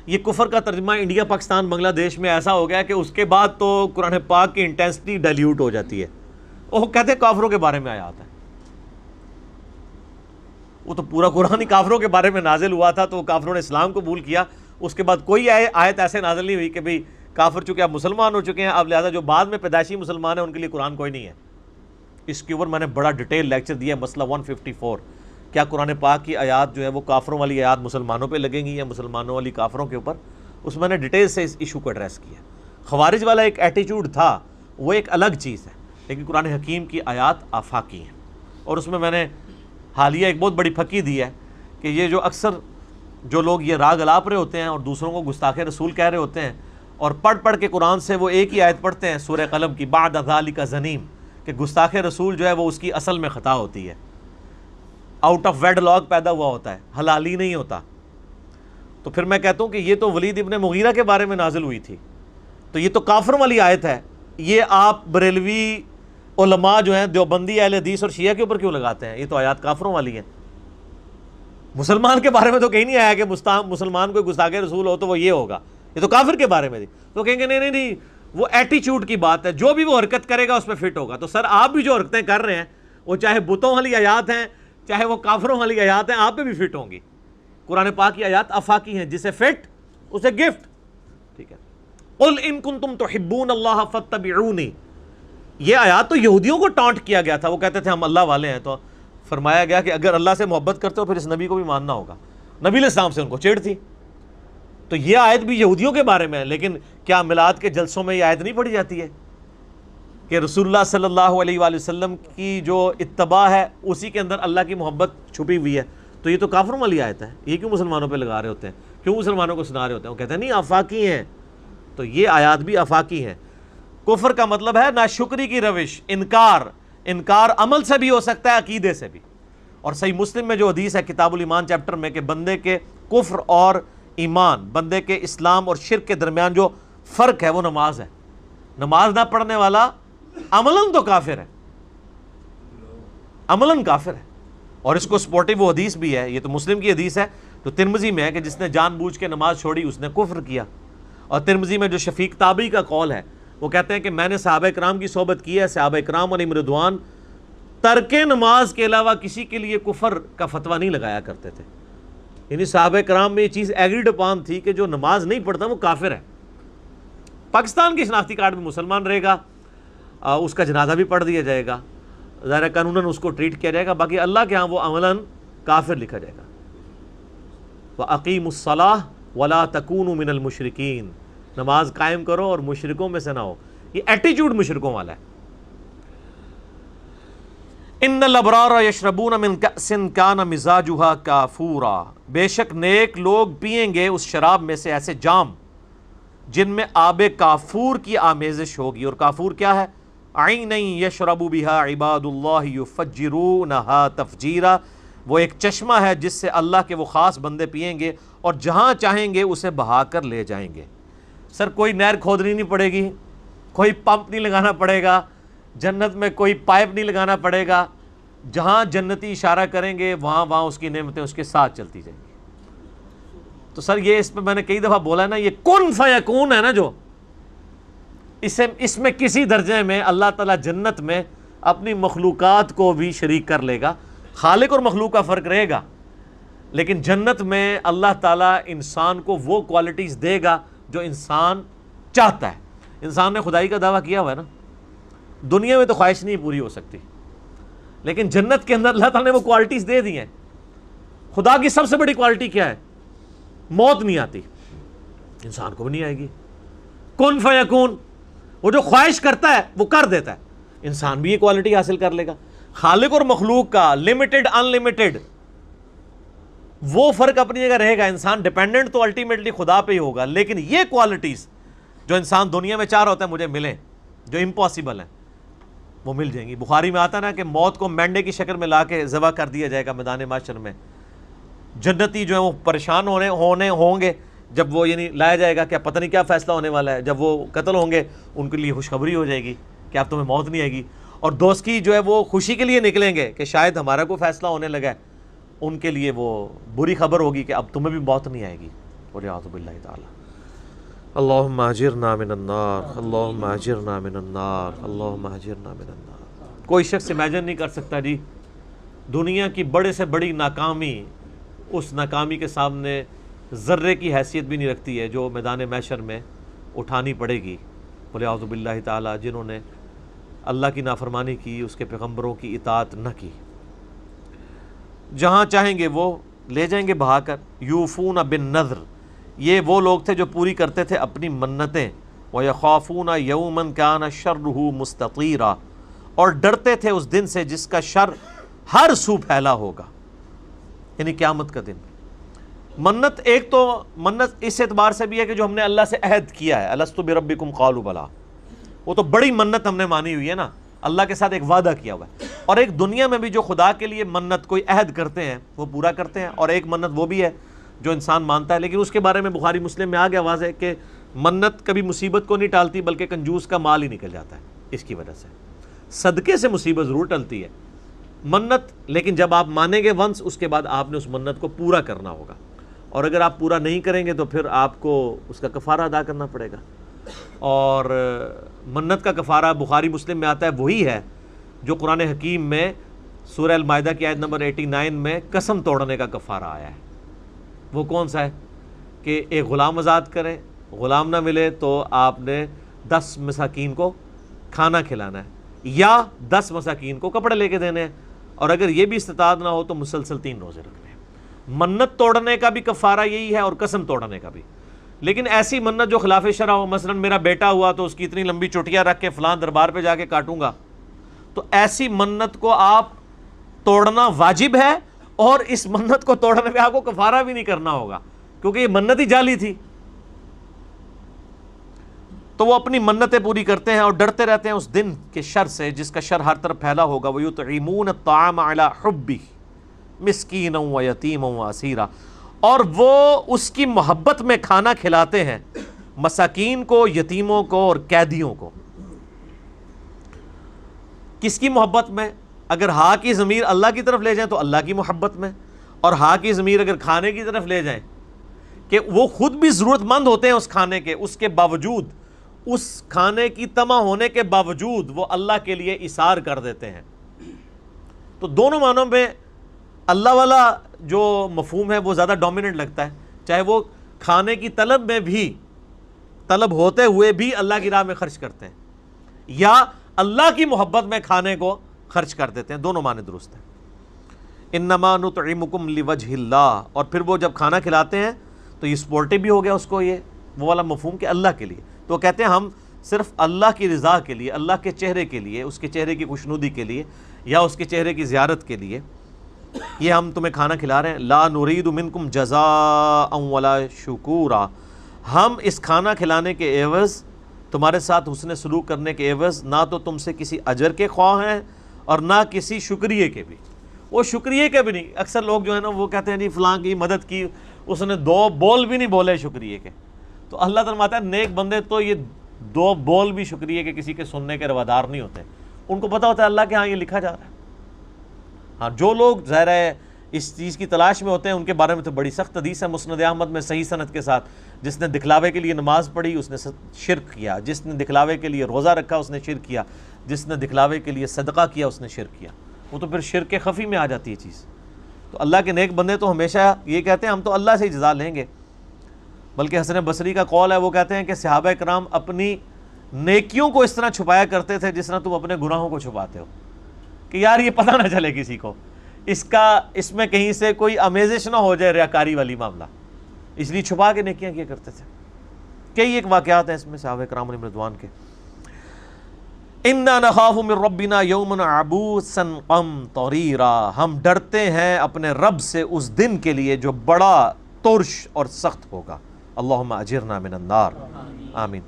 یہ کفر کا ترجمہ انڈیا پاکستان بنگلہ دیش میں ایسا ہو گیا کہ اس کے بعد تو قرآن پاک کی انٹینسٹی ڈائلیوٹ ہو جاتی ہے. وہ کہتے ہیں کافروں کے بارے میں آیات ہے, وہ تو پورا قرآن ہی کافروں کے بارے میں نازل ہوا تھا, تو کافروں نے اسلام قبول کیا, اس کے بعد کوئی آیت ایسے نازل نہیں ہوئی کہ بھئی کافر چونکہ اب مسلمان ہو چکے ہیں, اب لہذا جو بعد میں پیدائشی مسلمان ہیں ان کے لیے قرآن کوئی نہیں ہے. اس کے اوپر میں نے بڑا ڈیٹیل لیکچر دیا ہے, مسئلہ 154, کیا قرآن پاک کی آیات جو ہے وہ کافروں والی آیات مسلمانوں پہ لگیں گی یا مسلمانوں والی کافروں کے اوپر. اس میں نے ڈیٹیل سے اس ایشو کو ایڈریس کیا. خوارج والا ایک ایٹیچیوڈ تھا, وہ ایک الگ چیز ہے, لیکن قرآن حکیم کی آیات آفاقی ہیں. اور اس میں نے حالیہ ایک بہت بڑی پھکی دی ہے کہ یہ جو اکثر جو لوگ یہ راگ الاپ رہے ہوتے ہیں اور دوسروں کو گستاخ رسول کہہ رہے ہوتے ہیں, اور پڑھ کے قرآن سے وہ ایک ہی آیت پڑھتے ہیں سورہ قلم کی, بعد ذالک زنیم, کہ گستاخ رسول جو ہے وہ اس کی اصل میں خطا ہوتی ہے, آؤٹ آف ویڈ لاگ پیدا ہوا ہوتا ہے, حلالی نہیں ہوتا. تو پھر میں کہتا ہوں کہ یہ تو ولید ابن مغیرہ کے بارے میں نازل ہوئی تھی, تو یہ تو کافروں والی آیت ہے. یہ آپ بریلوی علماء جو ہیں دیوبندی اہل حدیث اور شیعہ کے اوپر کیوں لگاتے ہیں؟ یہ تو آیات کافروں والی ہیں. مسلمان کے بارے میں تو کہیں نہیں آیا کہ مسلمان کوئی گستاخ رسول ہو تو وہ یہ ہوگا, یہ تو کافر کے بارے میں تھی. تو کہیں گے نہیں وہ ایٹیچیوڈ کی بات ہے, جو بھی وہ حرکت کرے گا اس میں فٹ ہوگا. تو سر آپ بھی جو حرکتیں کر رہے ہیں وہ چاہے بتوں والی آیات ہیں چاہے وہ کافروں والی آیات ہیں, آپ پہ بھی فٹ ہوں گی. قرآن پاک کی آیات آفاقی ہیں, جسے فٹ اسے گفٹ. ٹھیک ہے, قل ان کنتم تحبون اللہ فاتبعونی. یہ آیات تو یہودیوں کو ٹانٹ کیا گیا تھا, وہ کہتے تھے ہم اللہ والے ہیں, تو فرمایا گیا کہ اگر اللہ سے محبت کرتے ہو پھر اس نبی کو بھی ماننا ہوگا. نبی علیہ السلام سے ان کو چڑ تھی. تو یہ آیت بھی یہودیوں کے بارے میں ہے, لیکن کیا میلاد کے جلسوں میں یہ آیت نہیں پڑھی جاتی ہے کہ رسول اللہ صلی اللہ علیہ وآلہ وسلم کی جو اتباع ہے اسی کے اندر اللہ کی محبت چھپی ہوئی ہے؟ تو یہ تو کافروں والی آیت ہے, یہ کیوں مسلمانوں پہ لگا رہے ہوتے ہیں, کیوں مسلمانوں کو سنا رہے ہوتے ہیں؟ وہ کہتے ہیں نہیں آفاقی ہیں. تو یہ آیات بھی آفاقی ہیں. کفر کا مطلب ہے ناشکری کی روش, انکار عمل سے بھی ہو سکتا ہے, عقیدے سے بھی. اور صحیح مسلم میں جو حدیث ہے کتاب الایمان چیپٹر میں کہ بندے کے کفر اور ایمان, بندے کے اسلام اور شرک کے درمیان جو فرق ہے وہ نماز ہے. نماز نہ پڑھنے والا عملاً تو کافر ہے, عملاً کافر ہے. اور اس کو سپورٹیو وہ حدیث بھی ہے, یہ تو مسلم کی حدیث ہے, تو ترمذی میں ہے کہ جس نے جان بوجھ کے نماز چھوڑی اس نے کفر کیا. اور ترمذی میں جو شفیق تابعی کا قول ہے وہ کہتے ہیں کہ میں نے صحابہ کرام کی صحبت کی ہے، صحابہ کرام علیہم رضوان ترک نماز کے علاوہ کسی کے لیے کفر کا فتویٰ نہیں لگایا کرتے تھے. یعنی صحابہ کرام میں یہ چیز ایگریڈ اپان تھی کہ جو نماز نہیں پڑھتا وہ کافر ہے. پاکستان کی شناختی کارڈ میں مسلمان رہے گا، اس کا جنازہ بھی پڑھ دیا جائے گا، ظاہر قانوناً اس کو ٹریٹ کیا جائے گا، باقی اللہ کے ہاں وہ عملاً کافر لکھا جائے گا. وَأَقِيمُوا الصَّلَاةَ وَلَا تَكُونُوا مِنَ الْمُشْرِكِينَ، نماز قائم کرو اور مشرکوں میں سے نہ ہو. یہ ایٹیچیوڈ مشرکوں والا ہے. ان الابرار یشربون من کأس کان مزاجها کافورا، بے شک نیک لوگ پئیں گے اس شراب میں سے ایسے جام جن میں آب کافور کی آمیزش ہوگی. اور کافور کیا ہے؟ عین یشرب بها عباد اللہ یفجرونها تفجیرا، وہ ایک چشمہ ہے جس سے اللہ کے وہ خاص بندے پئیں گے اور جہاں چاہیں گے اسے بہا کر لے جائیں گے. سر کوئی نہر کھودنی نہیں پڑے گی، کوئی پمپ نہیں لگانا پڑے گا، جنت میں کوئی پائپ نہیں لگانا پڑے گا، جہاں جنتی اشارہ کریں گے وہاں اس کی نعمتیں اس کے ساتھ چلتی جائیں گی. تو سر یہ اس پہ میں نے کئی دفعہ بولا ہے نا، یہ کن فیکون ہے نا، جو اس میں کسی درجے میں اللہ تعالیٰ جنت میں اپنی مخلوقات کو بھی شریک کر لے گا. خالق اور مخلوق کا فرق رہے گا، لیکن جنت میں اللہ تعالیٰ انسان کو وہ کوالٹیز دے گا جو انسان چاہتا ہے. انسان نے خدائی کا دعویٰ کیا ہوا ہے نا، دنیا میں تو خواہش نہیں پوری ہو سکتی، لیکن جنت کے اندر اللہ تعالیٰ نے وہ کوالٹیز دے دی ہیں. خدا کی سب سے بڑی کوالٹی کیا ہے؟ موت نہیں آتی، انسان کو بھی نہیں آئے گی. کن فیکون، وہ جو خواہش کرتا ہے وہ کر دیتا ہے. انسان بھی یہ کوالٹی حاصل کر لے گا. خالق اور مخلوق کا لمیٹڈ ان لمیٹڈ وہ فرق اپنی جگہ رہے گا. انسان ڈیپینڈنٹ تو الٹیمیٹلی خدا پہ ہی ہوگا، لیکن یہ کوالٹیز جو انسان دنیا میں چاہ رہا ہوتا ہے مجھے ملیں، جو امپاسبل ہیں وہ مل جائیں گی. بخاری میں آتا ہے نا کہ موت کو مینڈے کی شکل میں لا کے ذبح کر دیا جائے گا میدان محشر میں. جنتی جو ہیں وہ پریشان ہونے ہوں گے جب وہ یعنی لایا جائے گا کہ پتہ نہیں کیا فیصلہ ہونے والا ہے. جب وہ قتل ہوں گے ان کے لیے خوشخبری ہو جائے گی کہ اب تمہیں موت نہیں آئے گی. اور دوست کی جو ہے وہ خوشی کے لیے نکلیں گے کہ شاید ہمارا کوئی فیصلہ ہونے لگا ہے، ان کے لیے وہ بری خبر ہوگی کہ اب تمہیں بھی موت نہیں آئے گی. وَلِعِيَاذُ بِاللَّهِ تَعَالَى. اللہم اجرنا من النار، اللہم اجرنا من النار، اللہم اجرنا من النار. کوئی شخص امیجن نہیں کر سکتا جی، دنیا کی بڑے سے بڑی ناکامی اس ناکامی کے سامنے ذرے کی حیثیت بھی نہیں رکھتی ہے جو میدان محشر میں اٹھانی پڑے گی. وَلِعِيَاذُ بِاللَّهِ تَعَالَى. جنہوں نے اللہ کی نافرمانی کی، اس کے پیغمبروں کی اطاعت نہ کی، جہاں چاہیں گے وہ لے جائیں گے بہا کر. یوفون بالنذر، یہ وہ لوگ تھے جو پوری کرتے تھے اپنی منتیں. وَيَخَافُونَ يَوْمًا كَانَ شَرُّهُ مُسْتَطِيرًا، اور ڈرتے تھے اس دن سے جس کا شر ہر سو پھیلا ہوگا، یعنی قیامت کا دن. منت ایک تو منت اس اعتبار سے بھی ہے کہ جو ہم نے اللہ سے عہد کیا ہے، الستُ بربکم قالوا بلی، وہ تو بڑی منت ہم نے مانی ہوئی ہے نا، اللہ کے ساتھ ایک وعدہ کیا ہوا ہے. اور ایک دنیا میں بھی جو خدا کے لیے منت کوئی عہد کرتے ہیں وہ پورا کرتے ہیں، اور ایک منت وہ بھی ہے جو انسان مانتا ہے، لیکن اس کے بارے میں بخاری مسلم میں آ گیا واضح کہ منت کبھی مصیبت کو نہیں ٹالتی بلکہ کنجوس کا مال ہی نکل جاتا ہے. اس کی وجہ سے صدقے سے مصیبت ضرور ٹلتی ہے منت، لیکن جب آپ مانیں گے ونس، اس کے بعد آپ نے اس منت کو پورا کرنا ہوگا، اور اگر آپ پورا نہیں کریں گے تو پھر آپ کو اس کا کفارہ ادا کرنا پڑے گا. اور منت کا کفارہ بخاری مسلم میں آتا ہے وہی ہے جو قرآن حکیم میں سورہ المائدہ کی آیت نمبر 89 میں قسم توڑنے کا کفارہ آیا ہے. وہ کون سا ہے کہ ایک غلام آزاد کریں، غلام نہ ملے تو آپ نے 10 مساکین کو کھانا کھلانا ہے، یا 10 مساکین کو کپڑے لے کے دینے ہیں، اور اگر یہ بھی استطاعت نہ ہو تو مسلسل 3 روزے رکھنے ہیں. منت توڑنے کا بھی کفارہ یہی ہے اور قسم توڑنے کا بھی. لیکن ایسی منت جو خلاف شرع ہو، مثلا میرا بیٹا ہوا تو اس کی اتنی لمبی چٹیاں رکھ کے فلاں دربار پہ جا کے کاٹوں گا، تو ایسی منت کو آپ توڑنا واجب ہے، اور اس منت کو توڑنے پہ آپ کو کفارہ بھی نہیں کرنا ہوگا کیونکہ یہ منت ہی جعلی تھی. تو وہ اپنی منتیں پوری کرتے ہیں اور ڈرتے رہتے ہیں اس دن کے شر سے جس کا شر ہر طرف پھیلا ہوگا. وَيُطْعِمُونَ الطَّعَامَ عَلَىٰ حُبِّهِ مِسْكِينًا وَيَتِيمًا وَأَسِيرًا، اور وہ اس کی محبت میں کھانا کھلاتے ہیں مساکین کو، یتیموں کو اور قیدیوں کو. کس کی محبت میں؟ اگر ہاں کی ضمیر اللہ کی طرف لے جائیں تو اللہ کی محبت میں، اور ہاں کی ضمیر اگر کھانے کی طرف لے جائیں کہ وہ خود بھی ضرورت مند ہوتے ہیں اس کھانے کے، اس کے باوجود، اس کھانے کی طمع ہونے کے باوجود وہ اللہ کے لیے ایثار کر دیتے ہیں. تو دونوں معنوں میں اللہ والا جو مفہوم ہے وہ زیادہ ڈومیننٹ لگتا ہے، چاہے وہ کھانے کی طلب میں بھی، طلب ہوتے ہوئے بھی اللہ کی راہ میں خرچ کرتے ہیں، یا اللہ کی محبت میں کھانے کو خرچ کر دیتے ہیں. دونوں معنی درست ہیں. انما نطعمکم لوجہ اللہ، اور پھر وہ جب کھانا کھلاتے ہیں تو یہ سپورٹو بھی ہو گیا اس کو، یہ وہ والا مفہوم کہ اللہ کے لیے. تو وہ کہتے ہیں ہم صرف اللہ کی رضا کے لیے، اللہ کے چہرے کے لیے، اس کے چہرے کی خوشنودی کے لیے، یا اس کے چہرے کی زیارت کے لیے یہ ہم تمہیں کھانا کھلا رہے ہیں. لا نرید منکم جزاء ولا شکورا، ہم اس کھانا کھلانے کے عوض، تمہارے ساتھ حسن سلوک کرنے کے عوض نہ تو تم سے کسی اجر کے خواہ ہیں اور نہ کسی شکریہ کے بھی. وہ شکریہ کے بھی نہیں. اکثر لوگ جو ہے نا وہ کہتے ہیں نہیں فلاں کی مدد کی، اس نے 2 بول بھی نہیں بولے شکریہ کے. تو اللہ تعالیٰ فرماتا ہے نیک بندے تو یہ 2 بول بھی شکریہ کے کسی کے سننے کے روادار نہیں ہوتے. ان کو پتہ ہوتا ہے اللہ کے ہاں یہ لکھا جا رہا ہے. ہاں جو لوگ ظاہر ہے اس چیز کی تلاش میں ہوتے ہیں ان کے بارے میں تو بڑی سخت حدیث ہے مسند احمد میں صحیح سند کے ساتھ. جس نے دکھلاوے کے لیے نماز پڑھی اس نے شرک کیا، جس نے دکھلاوے کے لیے روزہ رکھا اس نے شرک کیا، جس نے دکھلاوے کے لیے صدقہ کیا اس نے شرک کیا. وہ تو پھر شرک خفی میں آ جاتی ہے چیز. تو اللہ کے نیک بندے تو ہمیشہ یہ کہتے ہیں ہم تو اللہ سے ہی جزا لیں گے. بلکہ حسن بصری کا قول ہے، وہ کہتے ہیں کہ صحابہ کرام اپنی نیکیوں کو اس طرح چھپایا کرتے تھے جس طرح تم اپنے گناہوں کو چھپاتے ہو، کہ یار یہ پتہ نہ چلے کسی کو، اس میں کہیں سے کوئی آمیزش نہ ہو جائے ریاکاری والی معاملہ، اس لیے چھپا کے نیکیاں کیا کرتے تھے. کئی ایک واقعات ہیں اس میں صحابہ کرام علیہم رضوان کے. اِنَّا نَخَافُ مِن رَبِّنَا يَوْمًا عَبُوسًا قَمْطَرِيرًا، ہم ڈرتے ہیں اپنے رب سے اس دن کے لیے جو بڑا ترش اور سخت ہوگا. اللہم اجرنا من النار، آمین.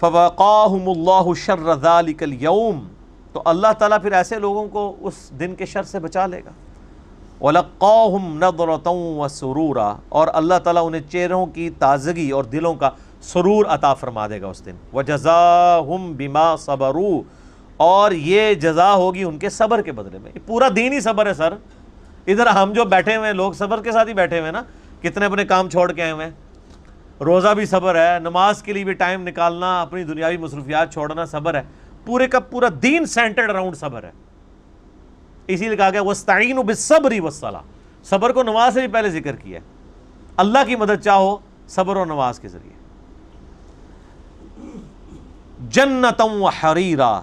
فَوَقَاهُمُ اللَّهُ شَرَّ ذَلِكَ الْيَوْمِ، تو اللہ تعالیٰ پھر ایسے لوگوں کو اس دن کے شر سے بچا لے گا. وَلَقَّاهُمْ نَضْرَةً وَسُرُورًا، اور اللہ تعالیٰ انہیں چہروں کی تازگی اور دلوں کا سرور عطا فرما دے گا اس دن. وَجَزَاهُمْ بِمَا صَبَرُوا، اور یہ جزا ہوگی ان کے صبر کے بدلے میں. یہ پورا دین ہی صبر ہے سر. ادھر ہم جو بیٹھے ہوئے ہیں لوگ صبر کے ساتھ ہی بیٹھے ہوئے ہیں نا، کتنے اپنے کام چھوڑ کے آئے ہوئے ہیں. روزہ بھی صبر ہے، نماز کے لیے بھی ٹائم نکالنا، اپنی دنیاوی مصروفیات چھوڑنا صبر ہے. پورے کا پورا دین سینٹرڈ اراؤنڈ صبر ہے. اسی لیے کہا گیا وَاسْتَعِينُوا بِالصَّبْرِ وَالصَّلَاةِ، صبر کو نماز سے بھی پہلے ذکر کیا ہے. اللہ کی مدد چاہو صبر و نماز کے ذریعے. جَنَّةً وَحَرِيرًا،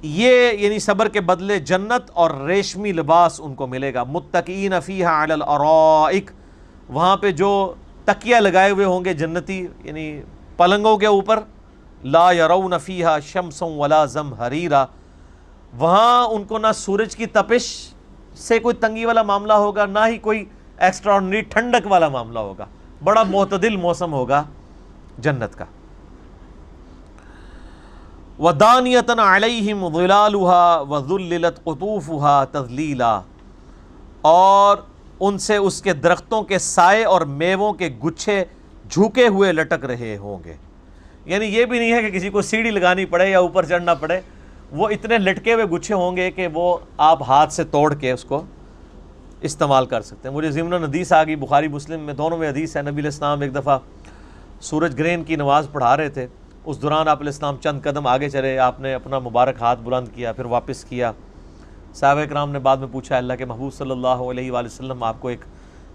یہ یعنی صبر کے بدلے جنت اور ریشمی لباس ان کو ملے گا. مُتَّكِئِينَ فِيهَا عَلَى الْأَرَائِكِ، وہاں پہ جو تکیہ لگائے ہوئے ہوں گے جنتی یعنی پلنگوں کے اوپر. لا يرون فيها شمسا ولا زمهريرا، وہاں ان کو نہ سورج کی تپش سے کوئی تنگی والا معاملہ ہوگا، نہ ہی کوئی ایکسٹرا آرڈنری ٹھنڈک والا معاملہ ہوگا. بڑا معتدل موسم ہوگا جنت کا. وَدَانِيَةً عَلَيْهِمْ ظِلَالُهَا وَذُلِّلَتْ قُطُوفُهَا تَذْلِيلًا، اور ان سے اس کے درختوں کے سائے اور میووں کے گچھے جھکے ہوئے لٹک رہے ہوں گے. یعنی یہ بھی نہیں ہے کہ کسی کو سیڑھی لگانی پڑے یا اوپر چڑھنا پڑے، وہ اتنے لٹکے ہوئے گچھے ہوں گے کہ وہ آپ ہاتھ سے توڑ کے اس کو استعمال کر سکتے ہیں. مجھے ضمن حدیث آ گئی، بخاری مسلم میں دونوں میں حدیث ہے. نبی علیہ السلام ایک دفعہ سورج گرہن کی نماز پڑھا رہے تھے. اس دوران آپ علیہ السلام چند قدم آگے چلے، آپ نے اپنا مبارک ہاتھ بلند کیا، پھر واپس کیا. صحابہ کرام نے بعد میں پوچھا اللہ کے محبوب صلی اللہ علیہ وآلہ وسلم آپ کو ایک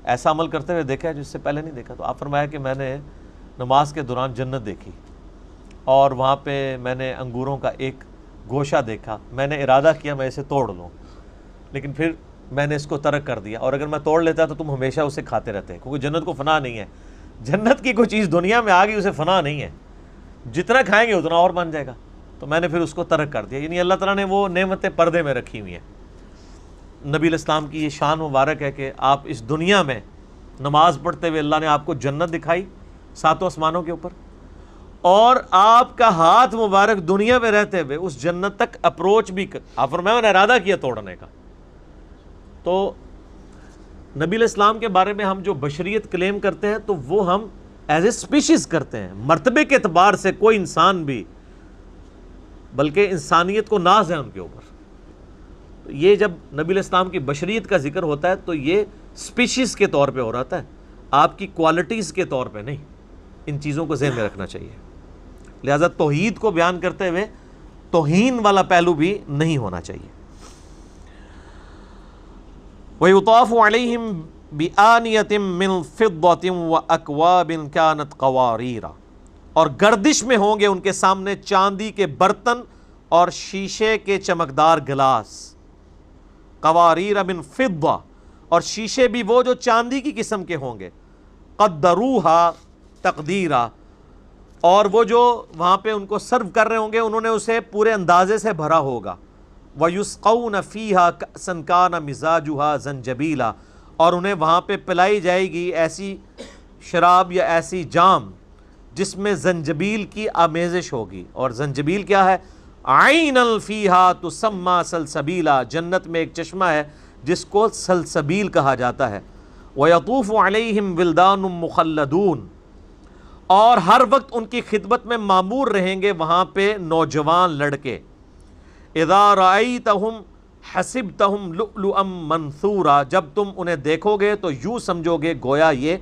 ایسا عمل کرتے ہوئے دیکھا ہے جس سے پہلے نہیں دیکھا. تو آپ فرمایا کہ میں نے نماز کے دوران جنت دیکھی اور وہاں پہ میں نے انگوروں کا ایک گوشہ دیکھا. میں نے ارادہ کیا میں اسے توڑ لوں، لیکن پھر میں نے اس کو ترک کر دیا، اور اگر میں توڑ لیتا تو تم ہمیشہ اسے کھاتے رہتے، کیونکہ جنت کو فنا نہیں ہے. جنت کی کوئی چیز دنیا میں آ گئی اسے فنا نہیں ہے، جتنا کھائیں گے اتنا اور بن جائے گا. تو میں نے پھر اس کو ترک کر دیا. یعنی اللہ تعالیٰ نے وہ نعمتیں پردے میں رکھی ہوئی ہیں. نبی علیہ السلام کی یہ شان مبارک ہے کہ آپ اس دنیا میں نماز پڑھتے ہوئے اللہ نے آپ کو جنت دکھائی 7 آسمانوں کے اوپر، اور آپ کا ہاتھ مبارک دنیا میں رہتے ہوئے اس جنت تک اپروچ بھی آپ فرمایا میں نے ارادہ کیا توڑنے کا. تو نبی علیہ السلام کے بارے میں ہم جو بشریت کلیم کرتے ہیں تو وہ ہم ایز اے اسپیشیز کرتے ہیں. مرتبے کے اعتبار سے کوئی انسان بھی، بلکہ انسانیت کو ناز ہے ان کے اوپر. یہ جب نبی علیہ السلام کی بشریت کا ذکر ہوتا ہے تو یہ سپیشیز کے طور پہ ہو رہا ہے، آپ کی کوالٹیز کے طور پہ نہیں. ان چیزوں کو ذہن میں رکھنا چاہیے. لہذا توحید کو بیان کرتے ہوئے توہین والا پہلو بھی نہیں ہونا چاہیے. وَيُطَافُ عَلَيْهِمْ بِآنِيَةٍ مِّن فِضَّةٍ وَأَكْوَابٍ كَانَتْ قَوَارِيرَ، اور گردش میں ہوں گے ان کے سامنے چاندی کے برتن اور شیشے کے چمکدار گلاس. قواریر من فضہ، اور شیشے بھی وہ جو چاندی کی قسم کے ہوں گے. قدروہا تقدیرا، اور وہ جو وہاں پہ ان کو سرو کر رہے ہوں گے انہوں نے اسے پورے اندازے سے بھرا ہوگا. وَيُسْقَوْنَ فِيهَا كَأْسًا كَانَ مِزَاجُهَا زَنْجَبِيلًا، اور انہیں وہاں پہ پلائی جائے گی ایسی شراب یا ایسی جام جس میں زنجبیل کی آمیزش ہوگی. اور زنجبیل کیا ہے؟ عَيْنًا فِيهَا تُسَمَّى سَلْسَبِيلًا، جنت میں ایک چشمہ ہے جس کو سلسبیل کہا جاتا ہے. وَيَطُوفُ عَلَيْهِمْ وِلْدَانٌ مُخَلَّدُونَ، اور ہر وقت ان کی خدمت میں معمور رہیں گے وہاں پہ نوجوان لڑکے. اذا رأیتہم حسبتہم لؤلؤا منثورا، جب تم انہیں دیکھو گے تو یوں سمجھو گے گویا یہ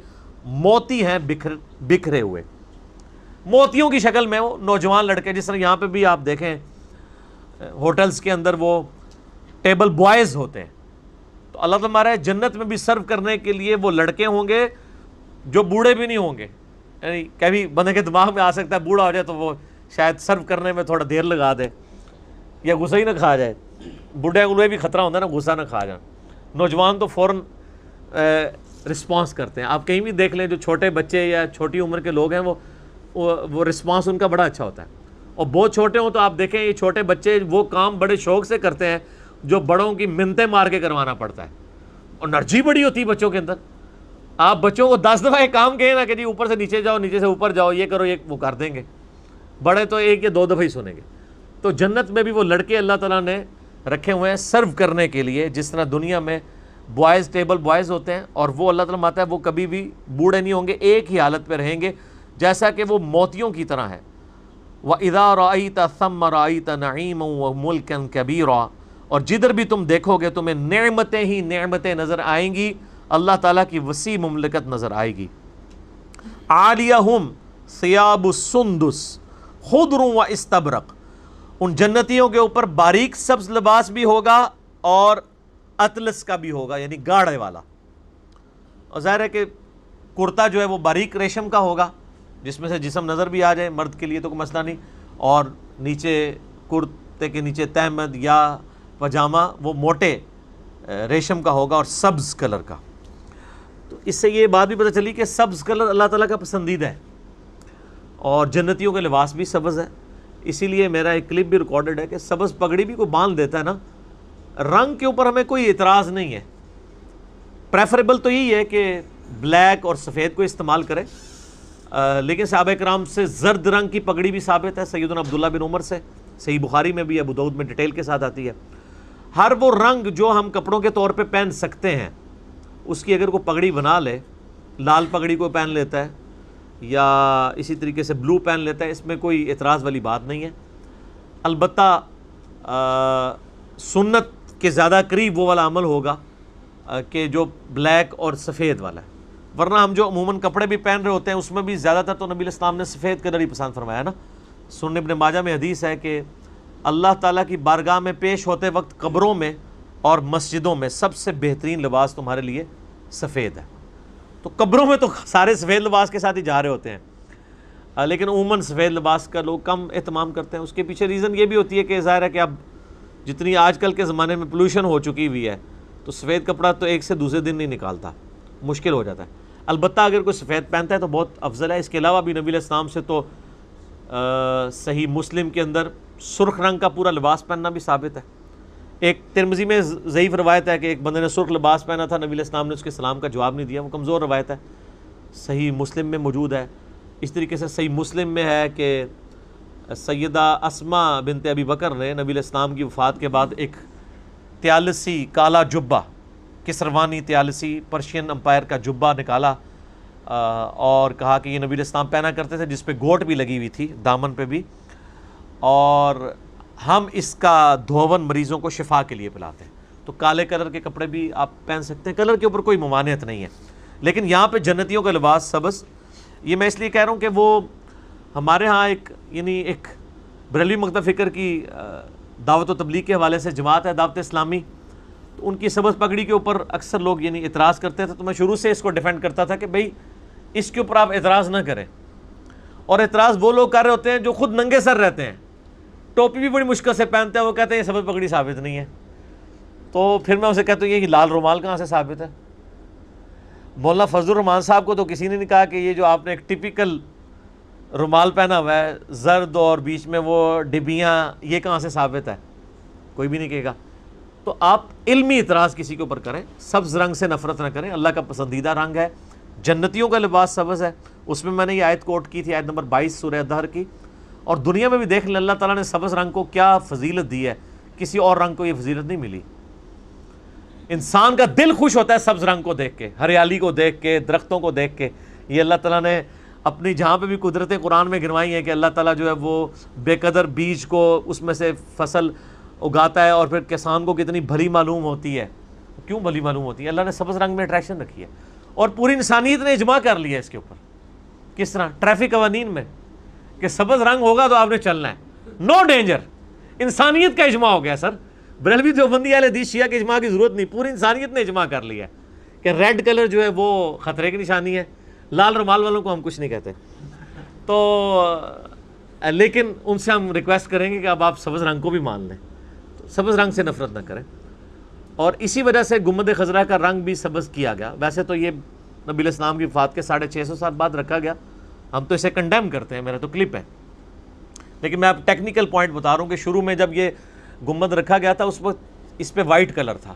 موتی ہیں بکھرے ہوئے. موتیوں کی شکل میں وہ نوجوان لڑکے، جس طرح یہاں پہ بھی آپ دیکھیں ہوٹلز کے اندر وہ ٹیبل بوائز ہوتے ہیں، تو اللہ تمہارا جنت میں بھی سرو کرنے کے لیے وہ لڑکے ہوں گے جو بوڑھے بھی نہیں ہوں گے. یعنی کبھی بندے کے دماغ میں آ سکتا ہے بوڑھا ہو جائے تو وہ شاید سرو کرنے میں تھوڑا دیر لگا دے یا غصہ ہی نہ کھا جائے. بوڑھے کو بھی خطرہ ہوتا ہے نا غصہ نہ کھا جائے. نوجوان تو فوراً رسپانس کرتے ہیں. آپ کہیں بھی دیکھ لیں جو چھوٹے بچے یا چھوٹی عمر کے لوگ ہیں وہ رسپانس ان کا بڑا اچھا ہوتا ہے. اور بہت چھوٹے ہوں تو آپ دیکھیں یہ چھوٹے بچے وہ کام بڑے شوق سے کرتے ہیں جو بڑوں کی منتیں مار کے کروانا پڑتا ہے. اور انرجی بڑی ہوتی ہے بچوں کے اندر. آپ بچوں کو 10 دفعہ ایک کام کہیں نا کہ جی اوپر سے نیچے جاؤ نیچے سے اوپر جاؤ یہ کرو یہ وہ کر دیں گے. بڑے تو 1 یا 2 دفعہ ہی سنیں گے. تو جنت میں بھی وہ لڑکے اللہ تعالیٰ نے رکھے ہوئے ہیں سرو کرنے کے لیے، جس طرح دنیا میں بوائز ٹیبل بوائز ہوتے ہیں. اور وہ اللہ تعالیٰ ماتا ہے وہ کبھی بھی بوڑھے نہیں ہوں گے، ایک ہی حالت پہ رہیں گے جیسا کہ وہ موتیوں کی طرح ہے. وَإِذَا رَأَيْتَ ثَمَّ رَأَيْتَ نَعِيمًا وَمُلْكًا كَبِيرًا، اور جدھر بھی تم دیکھو گے تمہیں نعمتیں ہی نعمتیں نظر آئیں گی، اللہ تعالیٰ کی وسیع مملکت نظر آئے گی. عَالِيَهُمْ ثِيَابُ السُّنْدُسِ خُضْرٌ وَإِسْتَبْرَقٌ، ان جنتیوں کے اوپر باریک سبز لباس بھی ہوگا اور اطلس کا بھی ہوگا، یعنی گاڑھے والا. اور ظاہر ہے کہ کرتا جو ہے وہ باریک ریشم کا ہوگا جس میں سے جسم نظر بھی آ جائے، مرد کے لیے تو کوئی مسئلہ نہیں. اور نیچے کرتے کے نیچے تہمد یا پجامہ وہ موٹے ریشم کا ہوگا اور سبز کلر کا. تو اس سے یہ بات بھی پتہ چلی کہ سبز کلر اللہ تعالیٰ کا پسندیدہ ہے اور جنتیوں کے لباس بھی سبز ہے. اسی لیے میرا ایک کلپ بھی ریکارڈڈ ہے کہ سبز پگڑی بھی کوئی باندھ دیتا ہے نا، رنگ کے اوپر ہمیں کوئی اعتراض نہیں ہے. پریفریبل تو یہی ہے کہ بلیک اور سفید کو استعمال کرے، لیکن صحابہ کرام سے زرد رنگ کی پگڑی بھی ثابت ہے سیدنا عبداللہ بن عمر سے، صحیح بخاری میں بھی، ابو داؤد میں ڈیٹیل کے ساتھ آتی ہے. ہر وہ رنگ جو ہم کپڑوں کے طور پہ پہن سکتے ہیں اس کی اگر کوئی پگڑی بنا لے، لال پگڑی کو پہن لیتا ہے یا اسی طریقے سے بلو پہن لیتا ہے، اس میں کوئی اعتراض والی بات نہیں ہے. البتہ سنت کے زیادہ قریب وہ والا عمل ہوگا کہ جو بلیک اور سفید والا ہے. ورنہ ہم جو عموماً کپڑے بھی پہن رہے ہوتے ہیں اس میں بھی زیادہ تر تو نبی علیہ السلام نے سفید کلر ہی پسند فرمایا نا. سنن ابن ماجہ میں حدیث ہے کہ اللہ تعالیٰ کی بارگاہ میں پیش ہوتے وقت قبروں میں اور مسجدوں میں سب سے بہترین لباس تمہارے لیے سفید ہے. تو قبروں میں تو سارے سفید لباس کے ساتھ ہی جا رہے ہوتے ہیں، لیکن عموماً سفید لباس کا لوگ کم اہتمام کرتے ہیں. اس کے پیچھے ریزن یہ بھی ہوتی ہے کہ ظاہر ہے کہ اب جتنی آج کل کے زمانے میں پولوشن ہو چکی ہوئی ہے تو سفید کپڑا تو ایک سے دوسرے دن نہیں نکالتا، مشکل ہو جاتا ہے. البتہ اگر کوئی سفید پہنتا ہے تو بہت افضل ہے. اس کے علاوہ بھی نبی علیہ السلام سے تو صحیح مسلم کے اندر سرخ رنگ کا پورا لباس پہننا بھی ثابت ہے. ایک ترمذی میں ضعیف روایت ہے کہ ایک بندے نے سرخ لباس پہنا تھا، نبی علیہ السلام نے اس کے سلام کا جواب نہیں دیا، وہ کمزور روایت ہے. صحیح مسلم میں موجود ہے. اس طریقے سے صحیح مسلم میں ہے کہ سیدہ اسماء بنت ابی بکر نے نبی علیہ السلام کی وفات کے بعد ایک طیالسی کالا جبہ، کسروانی طیالسی پرشین امپائر کا جبہ نکالا اور کہا کہ یہ نبی علیہ السلام پہنا کرتے تھے، جس پہ گوٹ بھی لگی ہوئی تھی دامن پہ بھی، اور ہم اس کا دھون مریضوں کو شفا کے لیے پلاتے ہیں. تو کالے کلر کے کپڑے بھی آپ پہن سکتے ہیں، کلر کے اوپر کوئی ممانعت نہیں ہے. لیکن یہاں پہ جنتیوں کا لباس سبز، یہ میں اس لیے کہہ رہا ہوں کہ وہ ہمارے ہاں ایک بریلوی مکتب فکر کی دعوت و تبلیغ کے حوالے سے جماعت ہے دعوت اسلامی، تو ان کی سبز پگڑی کے اوپر اکثر لوگ اعتراض کرتے تھے. تو میں شروع سے اس کو ڈیفینڈ کرتا تھا کہ بھئی اس کے اوپر آپ اعتراض نہ کریں. اور اعتراض وہ لوگ کر رہے ہوتے ہیں جو خود ننگے سر رہتے ہیں، ٹوپی بھی بڑی مشکل سے پہنتے ہیں، وہ کہتے ہیں یہ سبز پگڑی ثابت نہیں ہے. تو پھر میں اسے کہتا ہوں یہ لال رومال کہاں سے ثابت ہے؟ مولانا فضل الرحمان صاحب کو تو کسی نے نہیں کہا کہ یہ جو آپ نے ایک ٹپیکل رومال پہنا ہوا ہے زرد اور بیچ میں وہ ڈبیاں، یہ کہاں سے ثابت ہے؟ کوئی بھی نہیں کہے گا. تو آپ علمی اعتراض کسی کے اوپر کریں، سبز رنگ سے نفرت نہ کریں، اللہ کا پسندیدہ رنگ ہے. جنتیوں کا لباس سبز ہے، اس میں نے یہ آیت کوٹ کی تھی، آیت نمبر 22 سورہ الدہر کی. اور دنیا میں بھی دیکھ لیں اللہ تعالیٰ نے سبز رنگ کو کیا فضیلت دی ہے، کسی اور رنگ کو یہ فضیلت نہیں ملی. انسان کا دل خوش ہوتا ہے سبز رنگ کو دیکھ کے، ہریالی کو دیکھ کے، درختوں کو دیکھ کے. یہ اللہ تعالیٰ نے اپنی جہاں پہ بھی قدرتیں قرآن میں گنوائی ہیں کہ اللہ تعالیٰ جو ہے وہ بے قدر بیج کو اس میں سے فصل اگاتا ہے، اور پھر کسان کو کتنی بھلی معلوم ہوتی ہے. کیوں بھلی معلوم ہوتی ہے؟ اللہ نے سبز رنگ میں اٹریکشن رکھی ہے، اور پوری انسانیت نے اجماع کر لیا ہے اس کے اوپر. کس طرح؟ ٹریفک قوانین میں کہ سبز رنگ ہوگا تو آپ نے چلنا ہے، نو ڈینجر. انسانیت کا اجماع ہو گیا سر. بریلوی دیوبندی اہل حدیث شیعہ کے اجماع کی ضرورت نہیں، پوری انسانیت نے اجماع کر لیا ہے کہ ریڈ کلر جو ہے وہ خطرے کی نشانی ہے. لال رومال والوں کو ہم کچھ نہیں کہتے. تو لیکن ان سے ہم ریکویسٹ کریں گے کہ اب آپ سبز رنگ کو بھی مان لیں، سبز رنگ سے نفرت نہ کریں. اور اسی وجہ سے گنبد خضرا کا رنگ بھی سبز کیا گیا. ویسے تو یہ نبی علیہ السلام کی وفات کے 650 سال بعد رکھا گیا، ہم تو اسے کنڈیم کرتے ہیں، میرا تو کلپ ہے. لیکن میں اب ٹیکنیکل پوائنٹ بتا رہا ہوں کہ شروع میں جب یہ گنبد رکھا گیا تھا اس وقت اس پہ وائٹ کلر تھا.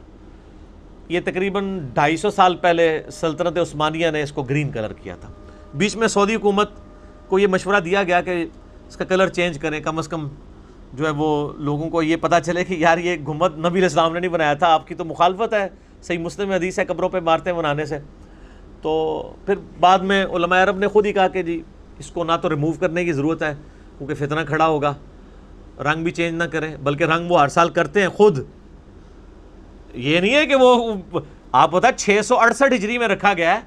یہ تقریباً 250 سال پہلے سلطنت عثمانیہ نے اس کو گرین کلر کیا تھا. بیچ میں سعودی حکومت کو یہ مشورہ دیا گیا کہ اس کا کلر چینج کریں، کم از کم جو ہے وہ لوگوں کو یہ پتہ چلے کہ یار یہ گنبد نبی علیہ السلام نے نہیں بنایا تھا، آپ کی تو مخالفت ہے، صحیح مسلم میں حدیث ہے قبروں پہ عمارتیں بنانے سے. تو پھر بعد میں علماء عرب نے خود ہی کہا کہ جی اس کو نہ تو ریموو کرنے کی ضرورت ہے کیونکہ فتنہ کھڑا ہوگا، رنگ بھی چینج نہ کریں، بلکہ رنگ وہ ہر سال کرتے ہیں خود. یہ نہیں ہے کہ وہ آپ پتہ 668 ہجری میں رکھا گیا ہے،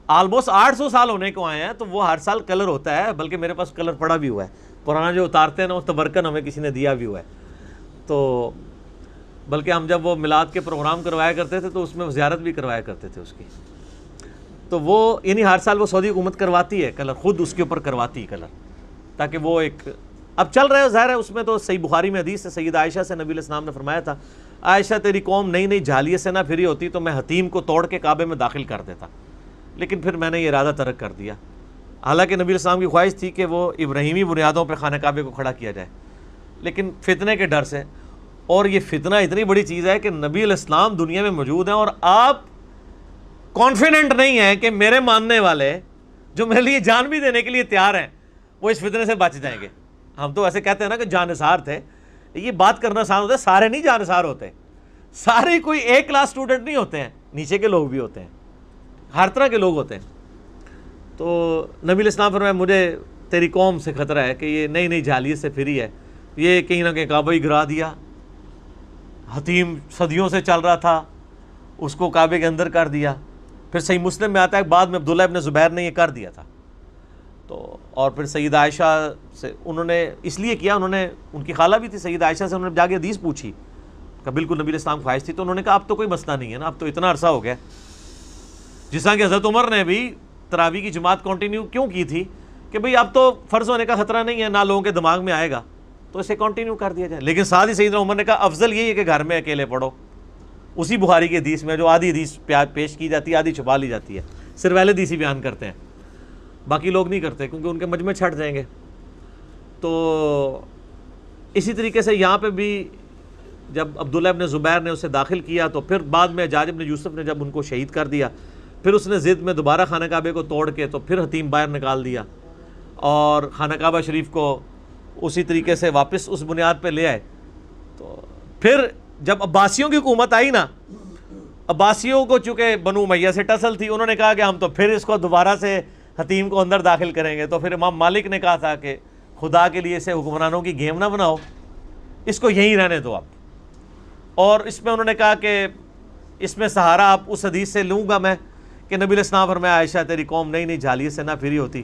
آلموسٹ 800 سال ہونے کو آئے ہیں، تو وہ ہر سال کلر ہوتا ہے. بلکہ میرے پاس کلر پڑا بھی ہوا ہے، پرانا جو اتارتے ہیں نا وہ تبرکن ہمیں کسی نے دیا بھی ہوا ہے. تو بلکہ ہم جب وہ میلاد کے پروگرام کروایا کرتے تھے تو اس میں زیارت بھی کروایا کرتے تھے اس کی. تو وہ ہر سال وہ سعودی حکومت کرواتی ہے کلر، خود اس کے اوپر کرواتی ہے کلر، تاکہ وہ ایک اب چل رہا ہے. ظاہر ہے اس میں تو صحیح بخاری میں حدیث ہے، سیدہ عائشہ سے نبی علیہ السلام نے فرمایا تھا، عائشہ تیری قوم نئی نئی جھالیے سے نہ پھری ہوتی تو میں حتیم کو توڑ کے کعبے میں داخل کر دیتا، لیکن پھر میں نے یہ ارادہ ترک کر دیا. حالانکہ نبی علیہ السلام کی خواہش تھی کہ وہ ابراہیمی بنیادوں پہ خانہ کعبے کو کھڑا کیا جائے، لیکن فتنے کے ڈر سے. اور یہ فتنہ اتنی بڑی چیز ہے کہ نبی علیہ السلام دنیا میں موجود ہیں اور آپ کانفیڈنٹ نہیں ہیں کہ میرے ماننے والے جو میرے لیے جان بھی دینے کے لیے تیار ہیں وہ اس فتنے سے بچ جائیں گے. ہم تو ایسے کہتے ہیں نا کہ جانثار تھے، یہ بات کرنا آسان ہوتا ہے، سارے نہیں جانثار ہوتے، سارے کوئی ایک کلاس اسٹوڈنٹ نہیں ہوتے ہیں، نیچے کے لوگ بھی ہوتے ہیں، ہر طرح کے لوگ ہوتے ہیں. تو نبی علیہ السلام فرمایا مجھے تیری قوم سے خطرہ ہے کہ یہ نئی نئی جھالیت سے پھری ہے، یہ کہیں نہ کہیں کعبہ ہی گرا دیا. حتیم صدیوں سے چل رہا تھا، اس کو کعبے کے اندر کر دیا. پھر صحیح مسلم میں آتا ہے بعد میں عبداللہ ابن زبیر نے یہ کر دیا تھا. تو اور پھر سیدہ عائشہ سے انہوں نے اس لیے کیا، انہوں نے ان کی خالہ بھی تھی سیدہ عائشہ سے، انہوں نے جا کے حدیث پوچھی کہ بالکل نبی علیہ السلام خواہش تھی. تو انہوں نے کہا اب تو کوئی مسئلہ نہیں ہے نا، اب تو اتنا عرصہ ہو گیا. جس طرح کہ حضرت عمر نے بھی تراویح کی جماعت کنٹینیو کیوں کی تھی کہ بھئی اب تو فرض ہونے کا خطرہ نہیں ہے، نہ لوگوں کے دماغ میں آئے گا، تو اسے کنٹینیو کر دیا جائے. لیکن ساتھ ہی سیدنا عمر نے کہا افضل یہی ہے کہ گھر میں اکیلے پڑھو. اسی بخاری کی حدیث میں جو آدھی حدیث پیش کی جاتی ہے، آدھی چھپا لی جاتی ہے، صرف اہل حدیث ہی بیان کرتے ہیں، باقی لوگ نہیں کرتے کیونکہ ان کے مجمع چھٹ جائیں گے. تو اسی طریقے سے یہاں پہ بھی جب عبداللہ ابن زبیر نے اسے داخل کیا تو پھر بعد میں حجاج ابن یوسف نے جب ان کو شہید کر دیا، پھر اس نے ضد میں دوبارہ خانہ کعبے کو توڑ کے تو پھر حتیم باہر نکال دیا اور خانہ کعبہ شریف کو اسی طریقے سے واپس اس بنیاد پہ لے آئے. تو پھر جب عباسیوں کی حکومت آئی نا، عباسیوں کو چونکہ بنو امیہ سے ٹسل تھی، انہوں نے کہا کہ ہم تو پھر اس کو دوبارہ سے حتیم کو اندر داخل کریں گے. تو پھر امام مالک نے کہا تھا کہ خدا کے لیے اسے حکمرانوں کی گیم نہ بناؤ، اس کو یہیں رہنے دو آپ. اور اس میں انہوں نے کہا کہ اس میں سہارا آپ اس حدیث سے لوں گا میں کہ نبی علیہ السلام فرمایا عائشہ تیری قوم نئی نئی جھالی سے نہ پھری ہوتی